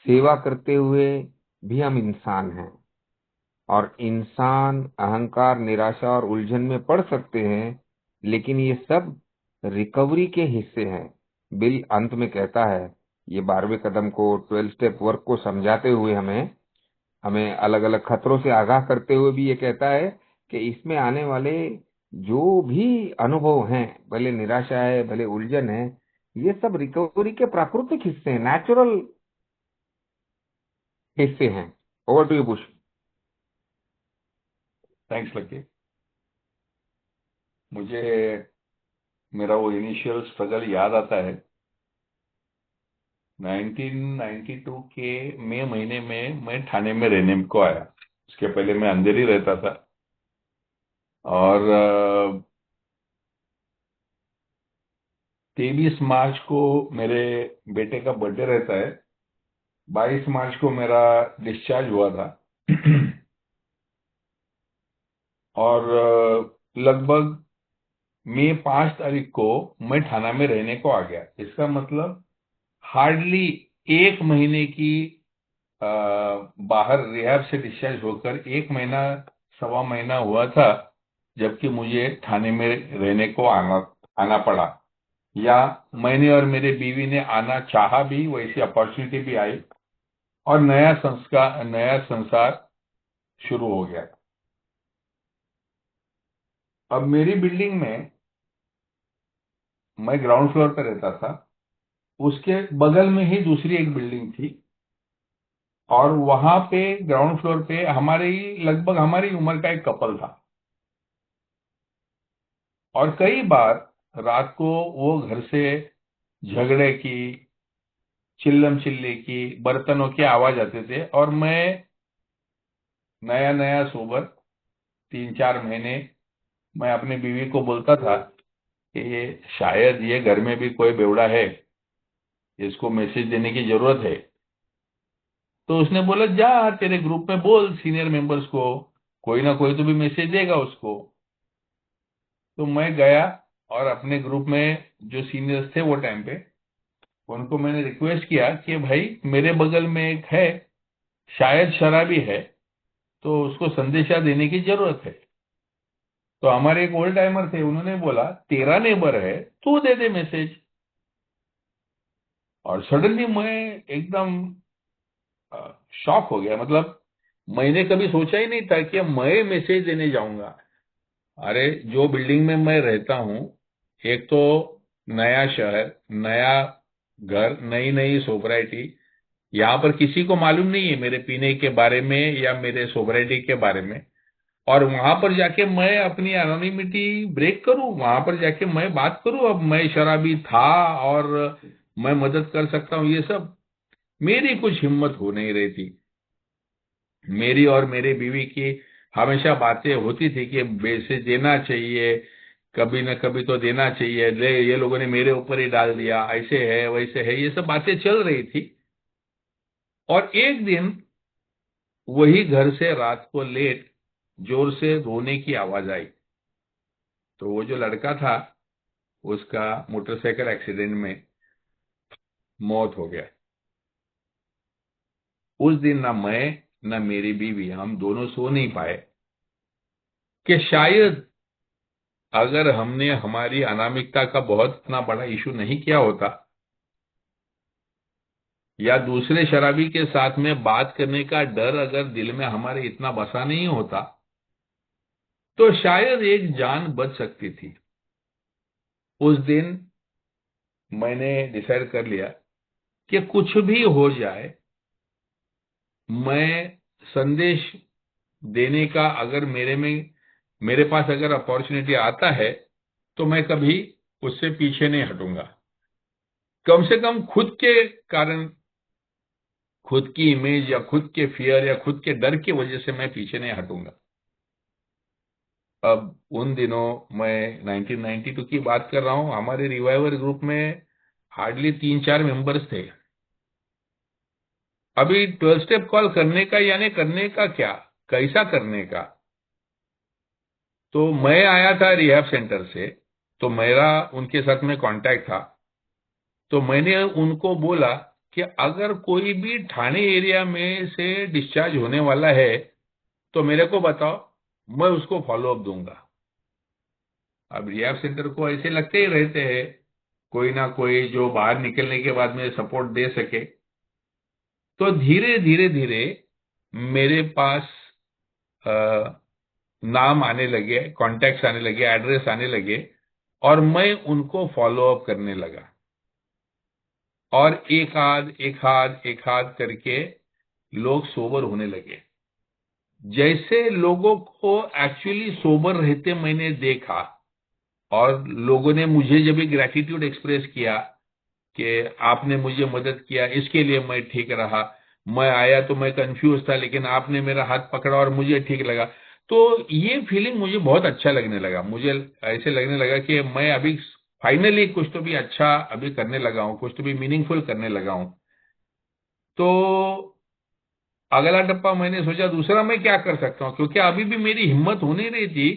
सेवा करते हुए भी हम इंसान हैं, और इंसान अहंकार, निराशा और उलझन में पड़ सकते हैं, लेकिन ये सब रिकवरी के हिस्से हैं। बिल अंत में कहता है, ये 12वें कदम को, 12 स्टेप वर्क को समझाते हुए हमें हमें अलग अलग खतरों से आगाह करते हुए भी ये कहता है कि इसमें आने वाले जो भी अनुभव हैं, भले निराशा है, भले उलझन है, ये सब रिकवरी के प्राकृतिक हिस्से हैं, नेचुरल हिस्से हैं। Over to you Push. Thanks Lucky. मुझे मेरा वो इनिशियल स्ट्रगल याद आता है। 1992 के मई महीने में मैं ठाणे में रहने को आया। उसके पहले मैं अंधेरी ही रहता था। और 23 मार्च को मेरे बेटे का बर्थडे रहता है। 22 मार्च को मेरा डिस्चार्ज हुआ था। और लगभग मई 5 तारीख को मैं ठाणा में रहने को आ गया। इसका मतलब हार्डली 1 महीने की अ, बाहर रिहैब से डिस्चार्ज होकर 1 महीना, 1.25 महीना हुआ था, जबकि मुझे ठाणे में रहने को आना आना पड़ा। या मैंने और मेरे बीवी ने आना चाहा भी, वैसी अपॉर्चुनिटी भी आई और नया संसार शुरू हो गया। अब मेरी बिल्डिंग में, मैं ग्राउंड फ्लोर पर रहता था, उसके बगल में ही दूसरी एक बिल्डिंग थी। और वहां पे ग्राउंड फ्लोर पे लगभग हमारी उम्र का एक कपल था। और कई बार रात को वो घर से झगड़े की, चिल्लम चिल्ली की, बर्तनों की आवाज आते थे। और मैं नया नया सोबर, 3-4 महीने, मैं अपनी बीवी को बोलता था कि शायद ये घर में भी कोई बेवड़ा है, इसको मैसेज देने की जरूरत है। तो उसने बोला, जा तेरे ग्रुप में बोल सीनियर मेंबर्स को, कोई ना कोई तो भी मैसेज देगा उसको। तो मैं गया और अपने ग्रुप में जो सीनियर्स थे वो टाइम पे, उनको मैंने रिक्वेस्ट किया कि भाई मेरे बगल में एक है, शायद शराबी है, तो उसको संदेशा देने की जरूरत है। तो हमारे एक ओल्ड टाइमर थे, उन्होंने बोला, तेरा नेबर है, तू दे दे मैसेज। और सडनली मैं एकदम शॉक हो गया। मतलब मैंने कभी सोचा ही नहीं था कि मैं मैसेज देने जाऊंगा। अरे, जो बिल्डिंग में मैं रहता हूँ, एक तो नया शहर, नया घर, नई नई सोसाइटी, यहाँ पर किसी को मालूम नहीं है मेरे पीने के बारे में या मेरे सोसाइटी के बारे में। और वहां पर जाके मैं अपनी एनोनिमिटी ब्रेक करूं, वहां पर जाके मैं बात करूं, अब मैं शराबी था और मैं मदद कर सकता हूं, ये सब मेरी कुछ हिम्मत हो नहीं रही थी। मेरी और मेरे बीवी की हमेशा बातें होती थी कि वैसे देना चाहिए, कभी न कभी तो देना चाहिए, ले ये लोगों ने मेरे ऊपर ही डाल दिया, ऐसे है वैसे है, ये सब बातें चल रही थी। और एक दिन वही घर से रात को लेट जोर से रोने की आवाज आई। तो वो जो लड़का था, उसका मोटरसाइकिल एक्सीडेंट में मौत हो गया। उस दिन ना मैं, ना मेरी बीवी, हम दोनों सो नहीं पाए कि शायद अगर हमने हमारी अनामिकता का बहुत इतना बड़ा इशू नहीं किया होता, या दूसरे शराबी के साथ में बात करने का डर अगर दिल में हमारे इतना बसा नहीं होता, तो शायद एक जान बच सकती थी। उस दिन मैंने डिसाइड कर लिया कि कुछ भी हो जाए, मैं संदेश देने का अगर मेरे पास अगर अपॉर्चुनिटी आता है, तो मैं कभी उससे पीछे नहीं हटूंगा। कम से कम खुद के कारण, खुद की इमेज या खुद के फियर या खुद के डर की वजह से मैं पीछे नहीं हटूंगा। अब उन दिनों, मैं 1992 की बात कर रहा हूं, हमारे रिवाइवर ग्रुप में हार्डली 3-4 मेंबर्स थे। अभी 12 स्टेप कॉल करने का यानी करने का क्या, कैसा करने का। तो मैं आया था रिहैब सेंटर से, तो मेरा उनके साथ में कांटेक्ट था। तो मैंने उनको बोला कि अगर कोई भी ठाणे एरिया में से डिस्चार्ज होने वाला है तो मेरे को बताओ, मैं उसको फॉलो अप दूंगा। अब रिहैब सेंटर को ऐसे लगते ही रहते हैं कोई ना कोई जो बाहर निकलने के बाद में सपोर्ट दे सके। तो धीरे धीरे धीरे मेरे पास अ, नाम आने लगे, कॉन्टैक्ट्स आने लगे, एड्रेस आने लगे, और मैं उनको फॉलो अप करने लगा। और एक हाथ करके लोग सोबर होने लगे। जैसे लोगों को एक्चुअली सोबर रहते मैंने देखा, और लोगों ने मुझे जब भी ग्रेटिट्यूड एक्सप्रेस किया कि आपने मुझे मदद किया, इसके लिए मैं ठीक रहा, मैं आया तो मैं कंफ्यूज था लेकिन आपने मेरा हाथ पकड़ा और मुझे ठीक लगा। तो ये फीलिंग मुझे बहुत अच्छा लगने लगा। मुझे ऐसे लगने लगा कि मैं अभी फाइनली कुछ तो भी अच्छा अभी करने लगा हूं, कुछ तो भी मीनिंगफुल करने लगा हूं। तो अगला टप्पा मैंने सोचा दूसरा मैं क्या कर सकता हूं, क्योंकि अभी भी मेरी हिम्मत हो नहीं रही थी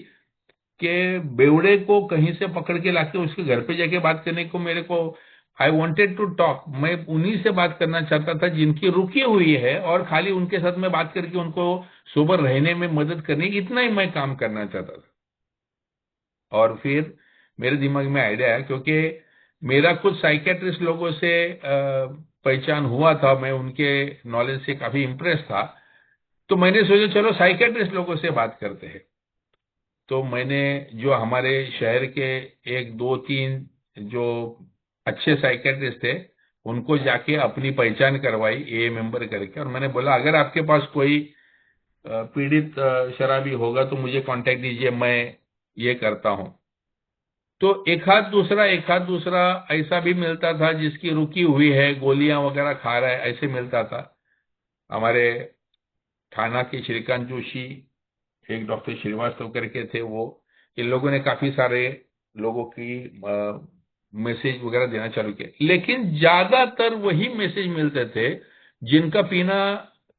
कि बेवड़े को कहीं से पकड़ के लाके उसके घर पे जाके बात करने को। मेरे को आई वॉन्टेड टू टॉक, मैं उन्हीं से बात करना चाहता था जिनकी रुकी हुई है, और खाली उनके साथ में बात करके उनको सोबर रहने में मदद करनी, इतना ही मैं काम करना चाहता था। और फिर मेरे दिमाग में आइडिया आया, क्योंकि मेरा कुछ साइकेट्रिस्ट लोगों से पहचान हुआ था, मैं उनके नॉलेज से काफी इम्प्रेस था। तो मैंने सोचा चलो साइकेट्रिस्ट लोगों से बात करते हैं। तो मैंने जो हमारे शहर के एक दो तीन जो अच्छे साइकेट्रिस्ट थे उनको जाके अपनी पहचान करवाई ए मेंबर करके, और मैंने बोला अगर आपके पास कोई पीड़ित शराबी होगा तो मुझे कांटेक्ट दीजिए, मैं ये करता हूं। तो एक हाथ दूसरा ऐसा भी मिलता था जिसकी रुकी हुई है, गोलियां वगैरह खा रहा है, ऐसे मिलता था। हमारे थाना के श्रीकांत जोशी, एक डॉक्टर श्रीवास्तव करके थे, वो इन लोगों ने काफी सारे लोगों की मैसेज वगैरह देना चालू किया, लेकिन ज्यादातर वही मैसेज मिलते थे जिनका पीना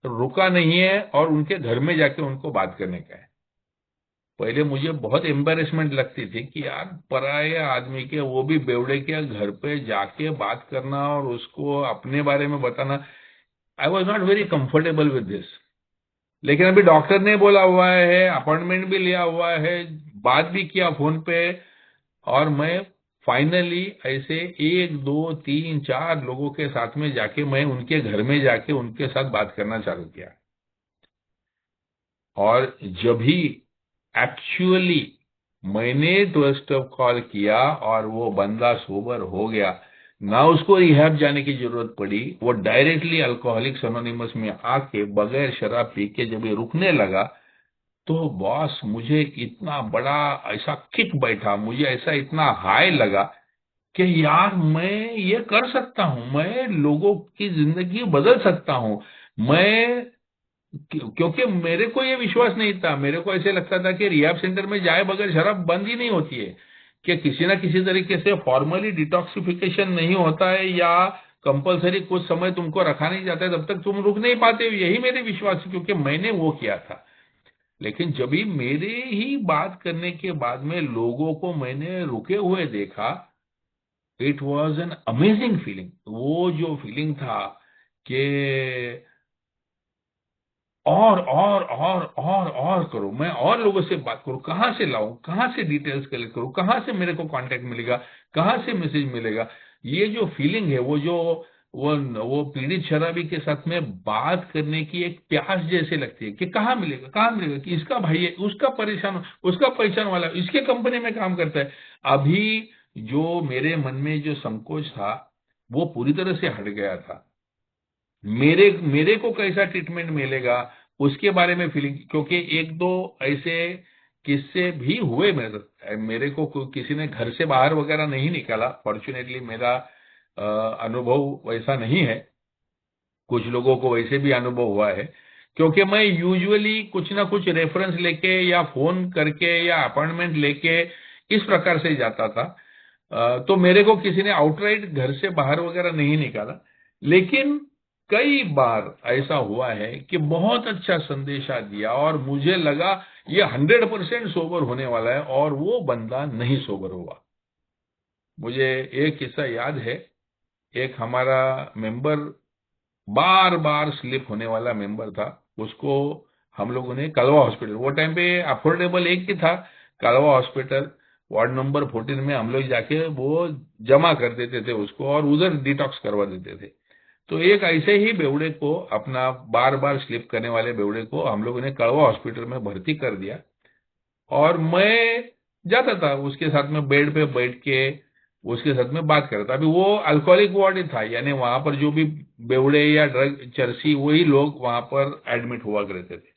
रुका नहीं है और उनके घर में जाके उनको बात करने का है। पहले मुझे बहुत एम्बेरसमेंट लगती थी कि यार पराये आदमी के, वो भी बेवड़े के घर पे जाके बात करना और उसको अपने बारे में बताना। I was not very comfortable with this. लेकिन अभी डॉक्टर ने बोला हुआ है, अपॉइंटमेंट भी लिया हुआ है, बात भी किया फोन पे, और मैं फाइनली ऐसे एक दो तीन चार लोगों के साथ में जाके मैं उनके घर में जाके उनके साथ बात करना चालू किया। और जब ही एक्चुअली मैंने 12 स्टेप कॉल किया और वो बंदा सोबर हो गया, ना उसको रिहैब जाने की जरूरत पड़ी, वो डायरेक्टली अल्कोहलिक्स एनोनिमस में आके बगैर शराब पी के जब ये रुकने लगा, तो बॉस मुझे इतना बड़ा ऐसा किक बैठा, मुझे ऐसा इतना हाई लगा कि यार मैं ये कर सकता हूं, मैं लोगों की जिंदगी बदल सकता हूं। मैं क्योंकि मेरे को ये विश्वास नहीं था, मेरे को ऐसे लगता था कि रिहैब सेंटर में जाए बगैर शराब बंद ही नहीं होती है, कि किसी ना किसी तरीके से फॉर्मली डिटॉक्सिफिकेशन नहीं होता है, या कंपलसरी कुछ समय तुमको रखा नहीं जाता है, तब तक तुम रुक नहीं पाते हो। यही मेरे विश्वास है, क्योंकि मैंने वो किया था। लेकिन जब भी मेरे ही बात करने के बाद में लोगों को मैंने रुके हुए देखा, it was an amazing feeling. वो जो फीलिंग था कि और करो, मैं और लोगों से बात करूं, कहां से लाऊं, कहां से डिटेल्स कलेक्ट करूं, कहां से मेरे को कांटेक्ट मिलेगा, कहां से मैसेज मिलेगा। ये जो फीलिंग है, वो जो वो पीड़ित शराबी के साथ में बात करने की एक प्यास जैसे लगती है कि कहाँ मिलेगा, कहाँ मिलेगा, कि इसका भाई है, उसका परेशान, उसका पहचान वाला इसके कंपनी में काम करता है। अभी जो मेरे मन में जो संकोच था वो पूरी तरह से हट गया था। मेरे मेरे को कैसा ट्रीटमेंट मिलेगा उसके बारे में फीलिंग, क्योंकि एक दो ऐसे किस्से भी हुए मेरे साथ। मेरे को किसी ने घर से बाहर वगैरह नहीं निकाला, फॉर्चुनेटली मेरा अनुभव वैसा नहीं है। कुछ लोगों को वैसे भी अनुभव हुआ है, क्योंकि मैं यूजुअली कुछ ना कुछ रेफरेंस लेके या फोन करके या अपॉइंटमेंट लेके इस प्रकार से जाता था। तो मेरे को किसी ने आउटराइट घर से बाहर वगैरह नहीं निकाला। लेकिन कई बार ऐसा हुआ है कि बहुत अच्छा संदेशा दिया और मुझे लगा ये 100% सोबर होने वाला है और वो बंदा नहीं सोबर हुआ। मुझे एक किस्सा याद है। एक हमारा मेंबर, बार बार स्लिप होने वाला मेंबर था। उसको हम लोगों ने कलवा हॉस्पिटल, वो टाइम पे अफोर्डेबल एक ही था, कलवा हॉस्पिटल वार्ड नंबर 14 में हम लोग जाके वो जमा कर देते थे उसको और उधर डिटॉक्स करवा देते थे। तो एक ऐसे ही बेवड़े को, अपना बार बार स्लिप करने वाले बेवड़े को हम लोगों ने कड़वा हॉस्पिटल में भर्ती कर दिया और मैं जाता था उसके साथ में, बेड पे बैठ के उसके साथ में बात करता। अभी वो अल्कोहलिक वार्ड ही था, यानी वहां पर जो भी बेवड़े या ड्रग चर्सी वही लोग वहां पर एडमिट हुआ करते थे।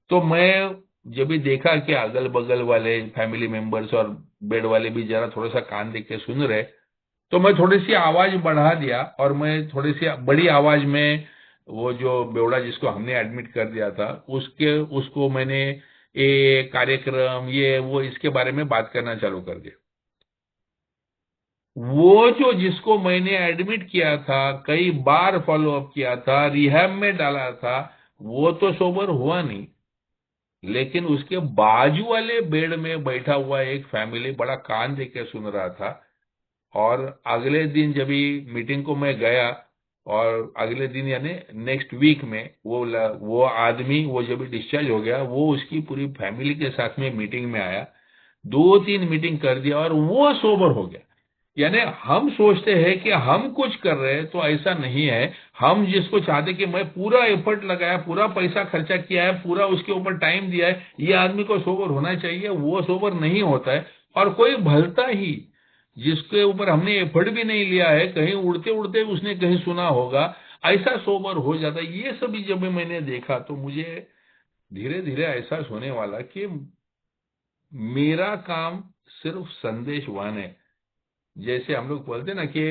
तो मैं जब भी देखा कि अगल बगल वाले फैमिली मेंबर्स और बेड वाले भी जरा थोड़ा सा कान देख के सुन रहे, तो मैं थोड़ी सी आवाज बढ़ा दिया और मैं थोड़ी सी बड़ी आवाज में वो जो बेवड़ा जिसको हमने एडमिट कर दिया था उसको मैंने ये कार्यक्रम ये वो इसके बारे में बात करना चालू कर दिया। वो जो जिसको मैंने एडमिट किया था, कई बार फॉलो अप किया था, रिहैब में डाला था, वो तो सोबर हुआ नहीं, लेकिन उसके बाजू वाले बेड में बैठा हुआ एक फैमिली बड़ा कान दे के सुन रहा था। और अगले दिन जब भी मीटिंग को मैं गया, और अगले दिन यानी नेक्स्ट वीक में वो आदमी, वो जब भी डिस्चार्ज हो गया, वो उसकी पूरी फैमिली के साथ में मीटिंग में आया, 2-3 मीटिंग कर दिया और वो सोबर हो गया। यानी हम सोचते हैं कि हम कुछ कर रहे हैं, तो ऐसा नहीं है। हम जिसको चाहते कि मैं पूरा एफर्ट लगाया, पूरा पैसा खर्चा किया है, पूरा उसके ऊपर टाइम दिया है, ये आदमी को सोबर होना चाहिए, वो सोबर नहीं होता है। और कोई भलता ही जिसके ऊपर हमने एफर्ट भी नहीं लिया है, कहीं उड़ते उड़ते उसने कहीं सुना होगा, ऐसा सोबर हो जाता है। ये सभी जब मैंने देखा तो मुझे धीरे धीरे एहसास होने वाला कि मेरा काम सिर्फ संदेशवान है। जैसे हम लोग बोलते हैं ना कि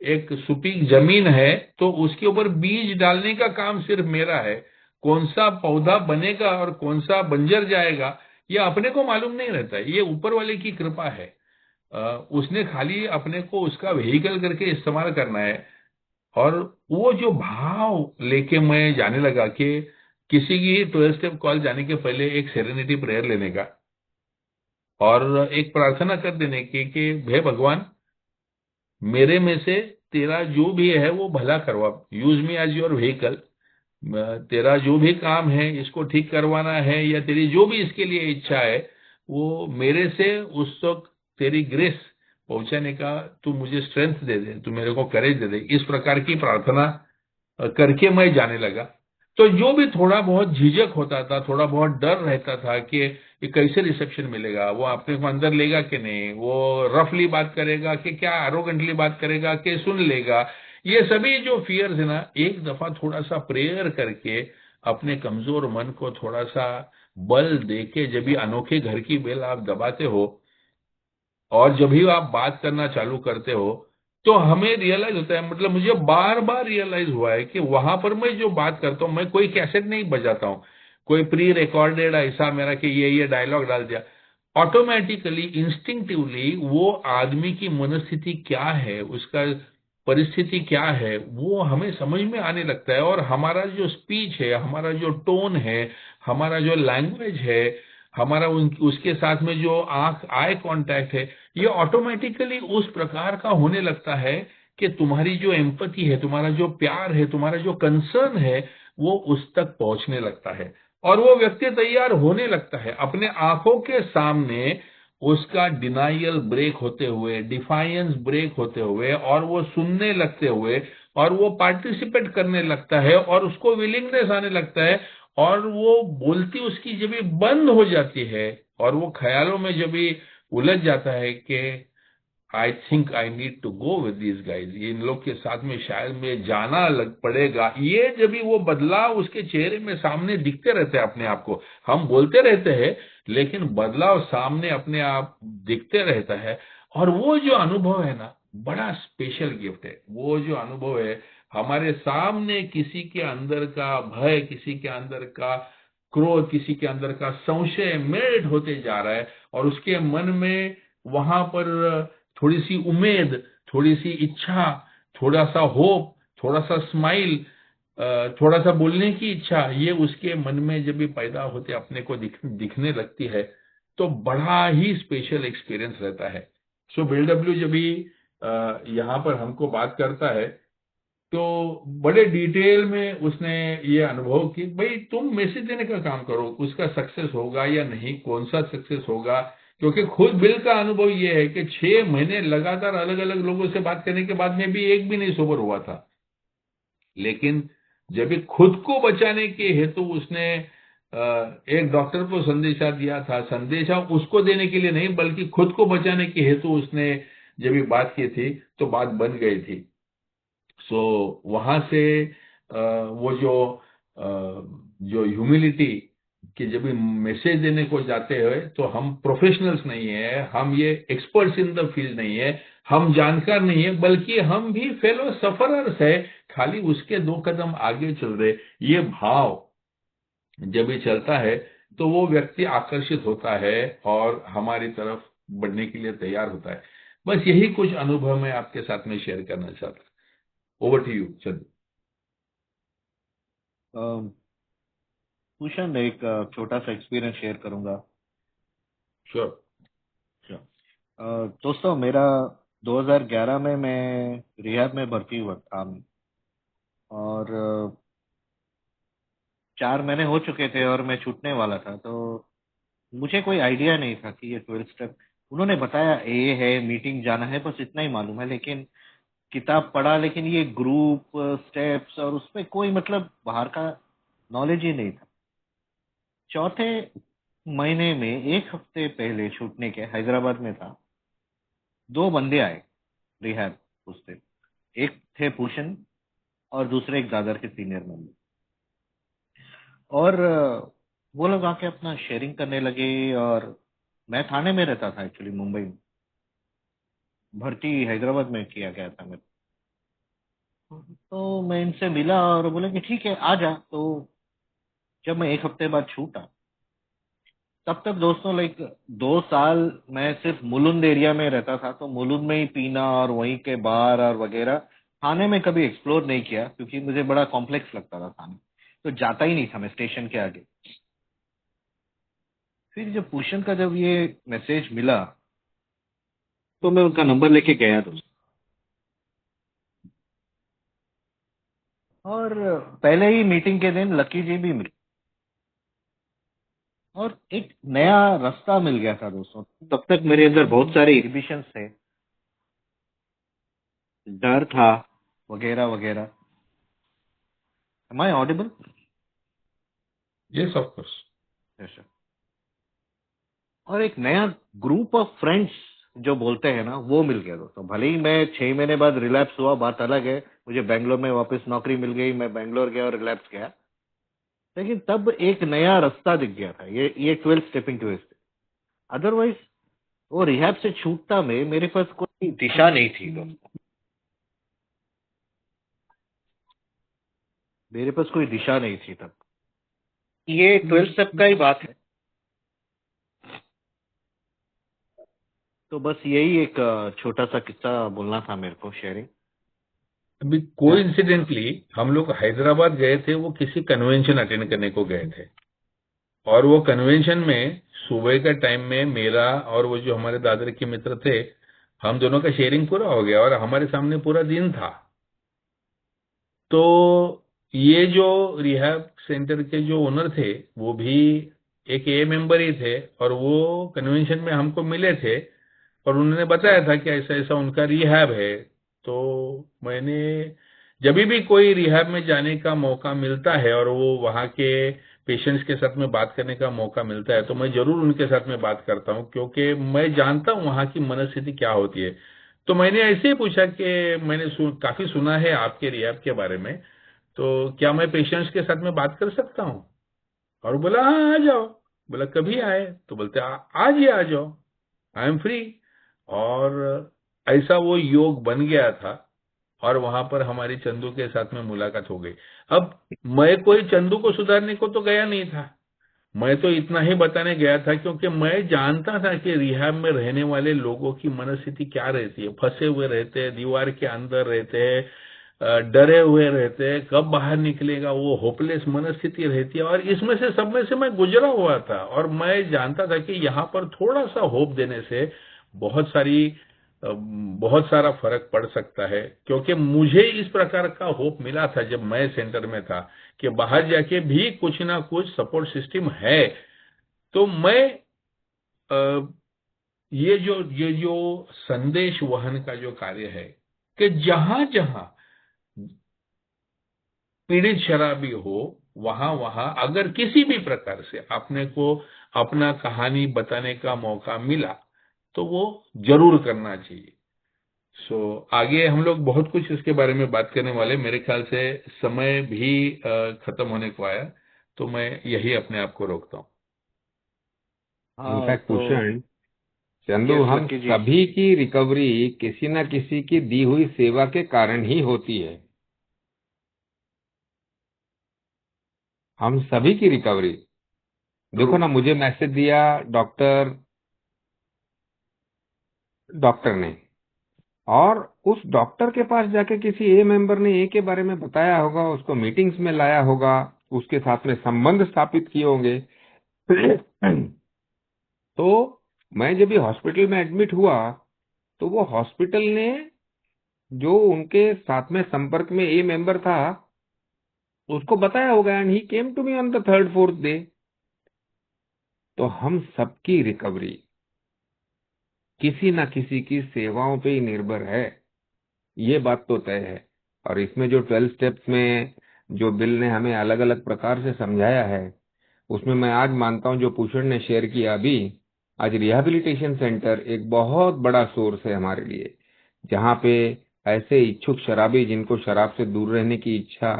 एक सुपीक जमीन है, तो उसके ऊपर बीज डालने का काम सिर्फ मेरा है। कौन सा पौधा बनेगा और कौन सा बंजर जाएगा, ये अपने को मालूम नहीं रहता है, ये ऊपर वाले की कृपा है। उसने खाली अपने को उसका व्हीकल करके इस्तेमाल करना है। और वो जो भाव लेके मैं जाने लगा कि किसी की 12 स्टेप कॉल जाने के पहले एक सेरेनिटी प्रेयर लेने का और एक प्रार्थना कर देने की कि हे भगवान, मेरे में से तेरा जो भी है वो भला करवा, use me as your vehicle. तेरा जो भी काम है इसको ठीक करवाना है, या तेरी जो भी इसके लिए इच्छा है, वो मेरे से उस वक्त तेरी ग्रेस पहुंचाने का तू मुझे स्ट्रेंथ दे दे, तू मेरे को करेज दे दे। इस प्रकार की प्रार्थना करके मैं जाने लगा। तो जो भी थोड़ा बहुत झिझक होता था, थोड़ा बहुत डर रहता था कि ये कैसे रिसेप्शन मिलेगा, वो अपने को अंदर लेगा कि नहीं, वो रफली बात करेगा कि क्या एरोगेंटली बात करेगा कि सुन लेगा, ये सभी जो फियर्स है ना, एक दफा थोड़ा सा प्रेयर करके अपने कमजोर मन को थोड़ा सा बल देके जब भी अनोखे घर की बेल आप दबाते हो और जब भी आप बात करना चालू करते हो, तो हमें रियलाइज होता है, मतलब मुझे बार बार रियलाइज हुआ है कि वहां पर मैं जो बात करता हूं, मैं कोई कैसेट नहीं बजाता हूं, कोई प्री रिकॉर्डेड ऐसा मेरा कि ये डायलॉग डाल दिया। ऑटोमेटिकली इंस्टिंक्टिवली वो आदमी की मनस्थिति क्या है, उसका परिस्थिति क्या है, वो हमें समझ में आने लगता है। और हमारा जो स्पीच है, हमारा जो टोन है, हमारा जो लैंग्वेज है, हमारा उसके साथ में जो आंख आई कांटेक्ट है, ये ऑटोमेटिकली उस प्रकार का होने लगता है कि तुम्हारी जो एम्पैथी है, तुम्हारा जो प्यार है, तुम्हारा जो कंसर्न है, वो उस तक पहुंचने लगता है। और वो व्यक्ति तैयार होने लगता है अपने आंखों के सामने, उसका डिनाइयल ब्रेक होते हुए, डिफाइंस ब्रेक होते हुए, और वो सुनने लगते हुए, और वो पार्टिसिपेट करने लगता है, और उसको विलिंगनेस आने लगता है। और वो बोलती उसकी जब भी बंद हो जाती है, और वो ख्यालों में जब भी उलझ जाता है कि I think I need to go with these guys, इन लोग के साथ में शायद में जाना लग पड़ेगा, ये जब भी वो बदलाव उसके चेहरे में सामने दिखते रहते हैं अपने आप को। हम बोलते रहते हैं, लेकिन बदलाव सामने अपने आप दिखते रहता है। और वो जो अनुभव है ना, बड़ा स्पेशल गिफ्ट है। वो जो अनुभव है, हमारे सामने किसी के अंदर का भय, किसी के अंदर का क्रोध, किसी के अंदर का संशय मेल्ट होते जा रहा है, और उसके मन में वहां पर थोड़ी सी उम्मीद, थोड़ी सी इच्छा, थोड़ा सा होप, थोड़ा सा स्माइल, थोड़ा सा बोलने की इच्छा, ये उसके मन में जब भी पैदा होते अपने को दिखने लगती है, तो बड़ा ही स्पेशल एक्सपीरियंस रहता है। सो बिल डब्ल्यू जब भी यहाँ पर हमको बात करता है, तो बड़े डिटेल में उसने ये अनुभव कि भाई तुम मैसेज देने का काम करो, उसका सक्सेस होगा या नहीं, कौन सा सक्सेस होगा। क्योंकि खुद बिल का अनुभव ये है कि 6 महीने लगातार अलग अलग लोगों से बात करने के बाद में भी एक भी नहीं सोबर हुआ था। लेकिन जब भी खुद को बचाने के हेतु उसने एक डॉक्टर को संदेशा दिया था, संदेशा उसको देने के लिए नहीं बल्कि खुद को बचाने के हेतु उसने जब भी बात की थी, तो बात बन गई थी। सो वहां से वो जो ह्यूमिलिटी कि जब भी मैसेज देने को जाते हैं तो हम प्रोफेशनल्स नहीं है, हम ये एक्सपर्ट्स इन द फील्ड नहीं है, हम जानकार नहीं है, बल्कि हम भी फेलो सफरर्स है, खाली उसके 2 कदम आगे चल रहे। ये भाव जब भी चलता है तो वो व्यक्ति आकर्षित होता है और हमारी तरफ बढ़ने के लिए तैयार होता है। बस यही कुछ अनुभव मैं आपके साथ में शेयर करना चाहता। Over to you Chandu. Bhushan, एक छोटा सा एक्सपीरियंस शेयर करूंगा। श्योर। Sure. दोस्तों, मेरा 2011 में मैं रिहैब में भर्ती हुआ था, और 4 महीने हो चुके थे और मैं छूटने वाला था। तो मुझे कोई आइडिया नहीं था कि ये 12 स्टेप, उन्होंने बताया ये है, मीटिंग जाना है, बस इतना ही मालूम है। लेकिन किताब पढ़ा, लेकिन ये ग्रुप स्टेप्स और उसमें कोई मतलब बाहर का नॉलेज ही नहीं था। चौथे महीने में, एक हफ्ते पहले छूटने के, हैदराबाद में था, 2 बंदे आए रिहैब उससे। एक थे भूषण और दूसरे एक दादर के सीनियर मेंबर। और वो लोग आके अपना शेयरिंग करने लगे। और मैं थाने में रहता था, एक्चुअली मुंबई में, भर्ती हैदराबाद में किया गया था मेरे। तो मैं इनसे मिला और बोले कि ठीक है, आ जा। तो जब मैं एक हफ्ते बाद छूटा, तब तक दोस्तों, लाइक 2 साल मैं सिर्फ मुलुंड एरिया में रहता था, तो मुलुंड में ही पीना और वहीं के बार और वगैरह, थाने में कभी एक्सप्लोर नहीं किया क्योंकि मुझे बड़ा कॉम्प्लेक्स लगता था थाने, तो जाता ही नहीं था मैं स्टेशन के आगे। फिर जब भूषण का जब ये मैसेज मिला, तो मैं उनका नंबर लेके गया दोस्त। और पहले ही मीटिंग के दिन लकी जी भी मिले, और एक नया रास्ता मिल गया था दोस्तों। तब तक मेरे अंदर बहुत सारे इनहिबिशंस थे, डर था, वगैरह वगैरह। Am I audible? Yes of course. Yes. और एक नया ग्रुप ऑफ फ्रेंड्स जो बोलते हैं ना, वो मिल गया दोस्तों। भले ही मैं 6 महीने बाद रिलैप्स हुआ, बात अलग है, मुझे बैंगलोर में वापस नौकरी मिल गई, मैं बैंगलोर गया और रिलैप्स गया। लेकिन तब एक नया रास्ता दिख गया था, ये 12 स्टेपिंग टू। अदरवाइज वो रिहैब से छूटता में मेरे पास कोई दिशा नहीं थी दोस्तों, मेरे पास कोई दिशा नहीं थी तब। ये 12 स्टेप का ही बात है। तो बस यही एक छोटा सा किस्सा बोलना था मेरे को, शेयरिंग। अभी कोइंसिडेंटली हम लोग हैदराबाद गए थे, वो किसी कन्वेंशन अटेंड करने को गए थे, और वो कन्वेंशन में सुबह का टाइम में मेरा और वो जो हमारे दादर के मित्र थे, हम दोनों का शेयरिंग पूरा हो गया और हमारे सामने पूरा दिन था। तो ये जो रिहैब सेंटर के जो ओनर थे, वो भी एक ए मेंबर ही थे, और वो कन्वेंशन में हमको मिले थे और उन्होंने बताया था कि ऐसा ऐसा उनका रिहैब है। तो मैंने जब भी कोई रिहैब में जाने का मौका मिलता है और वो वहाँ के पेशेंट्स के साथ में बात करने का मौका मिलता है, तो मैं जरूर उनके साथ में बात करता हूँ, क्योंकि मैं जानता हूँ वहाँ की मनस्थिति क्या होती है। तो मैंने ऐसे ही पूछा कि मैंने काफी सुना है आपके रिहैब के बारे में, तो क्या मैं पेशेंट्स के साथ में बात कर सकता हूँ? और बोला हाँ, आ जाओ। बोला कभी आए? तो बोलते आज ही आ जाओ, आई एम फ्री। और ऐसा वो योग बन गया था, और वहां पर हमारी चंदू के साथ में मुलाकात हो गई। अब मैं कोई चंदू को सुधारने को तो गया नहीं था, मैं तो इतना ही बताने गया था क्योंकि मैं जानता था कि रिहैब में रहने वाले लोगों की मनस्थिति क्या रहती है। फंसे हुए रहते हैं, दीवार के अंदर रहते हैं, डरे हुए रहते हैं, कब बाहर निकलेगा, वो होपलेस मनस्थिति रहती है। और इसमें से सब में से मैं गुजरा हुआ था, और मैं जानता था कि यहाँ पर थोड़ा सा होप देने से बहुत सारी बहुत सारा फर्क पड़ सकता है। क्योंकि मुझे इस प्रकार का होप मिला था जब मैं सेंटर में था, कि बाहर जाके भी कुछ ना कुछ सपोर्ट सिस्टम है। तो मैं अ, ये जो संदेश वहन का जो कार्य है, कि जहां जहां पीड़ित शराबी हो, वहां वहां अगर किसी भी प्रकार से आपने को अपना कहानी बताने का मौका मिला, तो वो जरूर करना चाहिए। आगे हम लोग बहुत कुछ इसके बारे में बात करने वाले। मेरे ख्याल से समय भी खत्म होने को आया, तो मैं यही अपने आप को रोकता हूँ। हाँ इनफैक्ट तो भूषण, चंदू, यस हम लकी जी। सभी की रिकवरी किसी न किसी की दी हुई सेवा के कारण ही होती है। हम सभी की रिकवरी, ट्रू। देखो ना, मुझे मैसेज दिया डॉक्टर डॉक्टर ने, और उस डॉक्टर के पास जाके किसी ए मेंबर ने ए के बारे में बताया होगा, उसको मीटिंग्स में लाया होगा, उसके साथ में संबंध स्थापित किए होंगे। तो मैं जब भी हॉस्पिटल में एडमिट हुआ, तो वो हॉस्पिटल ने जो उनके साथ में संपर्क में ए मेंबर था, उसको बताया होगा, and he came to me on the third fourth day. तो हम सबकी रिकवरी किसी ना किसी की सेवाओं पे ही निर्भर है, ये बात तो तय है। और इसमें जो 12 स्टेप्स में जो बिल ने हमें अलग अलग प्रकार से समझाया है, उसमें मैं आज मानता हूं जो भूषण ने शेयर किया अभी, आज रिहैबिलिटेशन सेंटर एक बहुत बड़ा सोर्स है हमारे लिए, जहाँ पे ऐसे इच्छुक शराबी जिनको शराब से दूर रहने की इच्छा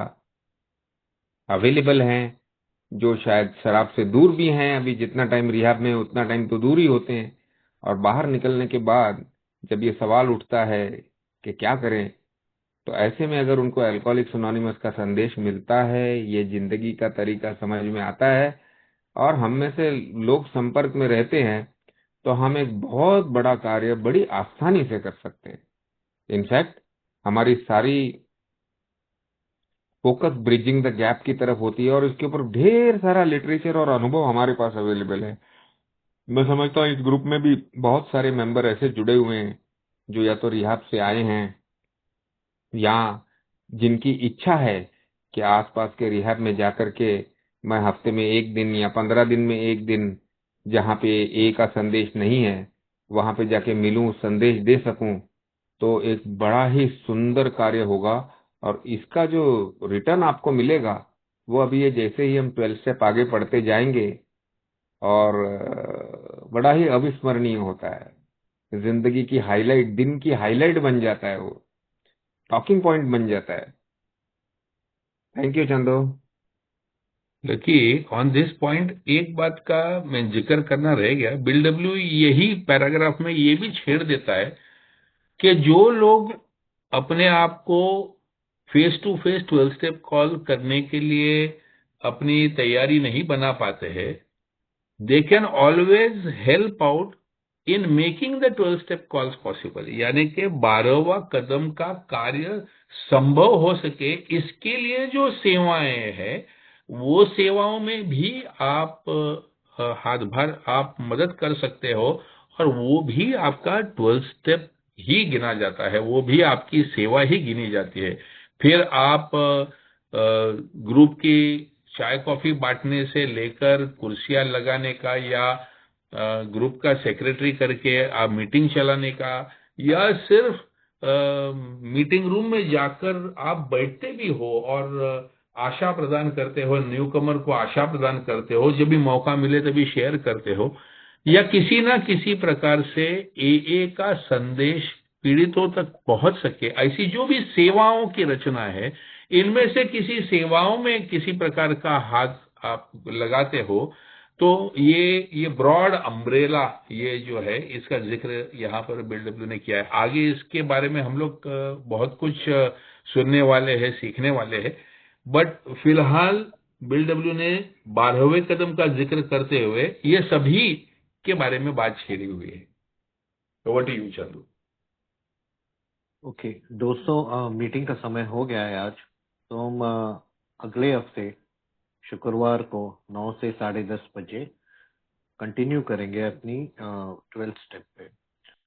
अवेलेबल हैं, जो शायद शराब से दूर भी हैं, अभी जितना टाइम रिहैब में है, उतना टाइम तो दूर ही होते हैं, और बाहर निकलने के बाद जब ये सवाल उठता है कि क्या करें, तो ऐसे में अगर उनको अल्कोहलिक्स अनोनिमस का संदेश मिलता है, ये जिंदगी का तरीका समझ में आता है, और हम में से लोग संपर्क में रहते हैं, तो हम एक बहुत बड़ा कार्य बड़ी आसानी से कर सकते हैं। इनफैक्ट हमारी सारी फोकस ब्रिजिंग द गैप की तरफ होती है, और इसके ऊपर ढेर सारा लिटरेचर और अनुभव हमारे पास अवेलेबल है। मैं समझता हूँ इस ग्रुप में भी बहुत सारे मेंबर ऐसे जुड़े हुए हैं जो या तो रिहाब से आए हैं, या जिनकी इच्छा है कि आसपास के रिहैब में जाकर के मैं हफ्ते में एक दिन या 15 दिन में एक दिन, जहाँ पे ए का संदेश नहीं है, वहां पे जाके मिलूं, संदेश दे सकूं, तो एक बड़ा ही सुंदर कार्य होगा। और इसका जो रिटर्न आपको मिलेगा, वो अभी ये जैसे ही हम 12 स्टेप आगे पढ़ते जाएंगे, और बड़ा ही अविस्मरणीय होता है। जिंदगी की हाईलाइट, दिन की हाईलाइट बन जाता है, वो टॉकिंग पॉइंट बन जाता है। Thank you Chando. Lucky, on this point एक बात का मैं जिक्र करना रह गया। बिल डब्ल्यू यही पैराग्राफ में ये भी छेड़ देता है कि जो लोग अपने आप को face to face 12 step call करने के लिए अपनी तैयारी नहीं बना पाते हैं, they can always help out in making the 12 step calls possible. यानी कि 12वां कदम का कार्य संभव हो सके, इसके लिए जो सेवाएं हैं, वो सेवाओं में भी आप हाथ भर आप मदद कर सकते हो, और वो भी आपका 12 स्टेप ही गिना जाता है, वो भी आपकी सेवा ही गिनी जाती है। फिर आप ग्रुप की चाय कॉफी बांटने से लेकर कुर्सियां लगाने का, या ग्रुप का सेक्रेटरी करके आप मीटिंग चलाने का, या सिर्फ मीटिंग रूम में जाकर आप बैठते भी हो और आशा प्रदान करते हो, न्यू कमर को आशा प्रदान करते हो, जब भी मौका मिले तभी शेयर करते हो, या किसी ना किसी प्रकार से एए का संदेश पीड़ितों तक पहुंच सके, ऐसी जो भी सेवाओं की रचना है, इनमें से किसी सेवाओं में किसी प्रकार का हाथ आप लगाते हो, तो ये ब्रॉड अम्ब्रेला, ये जो है, इसका जिक्र यहाँ पर बिल डब्ल्यू ने किया है। आगे इसके बारे में हम लोग बहुत कुछ सुनने वाले हैं, सीखने वाले हैं। बट फिलहाल बिल डब्ल्यू ने 12वें कदम का जिक्र करते हुए ये सभी के बारे में बात छेड़ी हुई है। Over to you Chandu. Okay दोस्तों, मीटिंग का समय हो गया है आज, तो हम अगले हफ्ते शुक्रवार को 9 से 10:30 बजे कंटिन्यू करेंगे अपनी 12th स्टेप पे।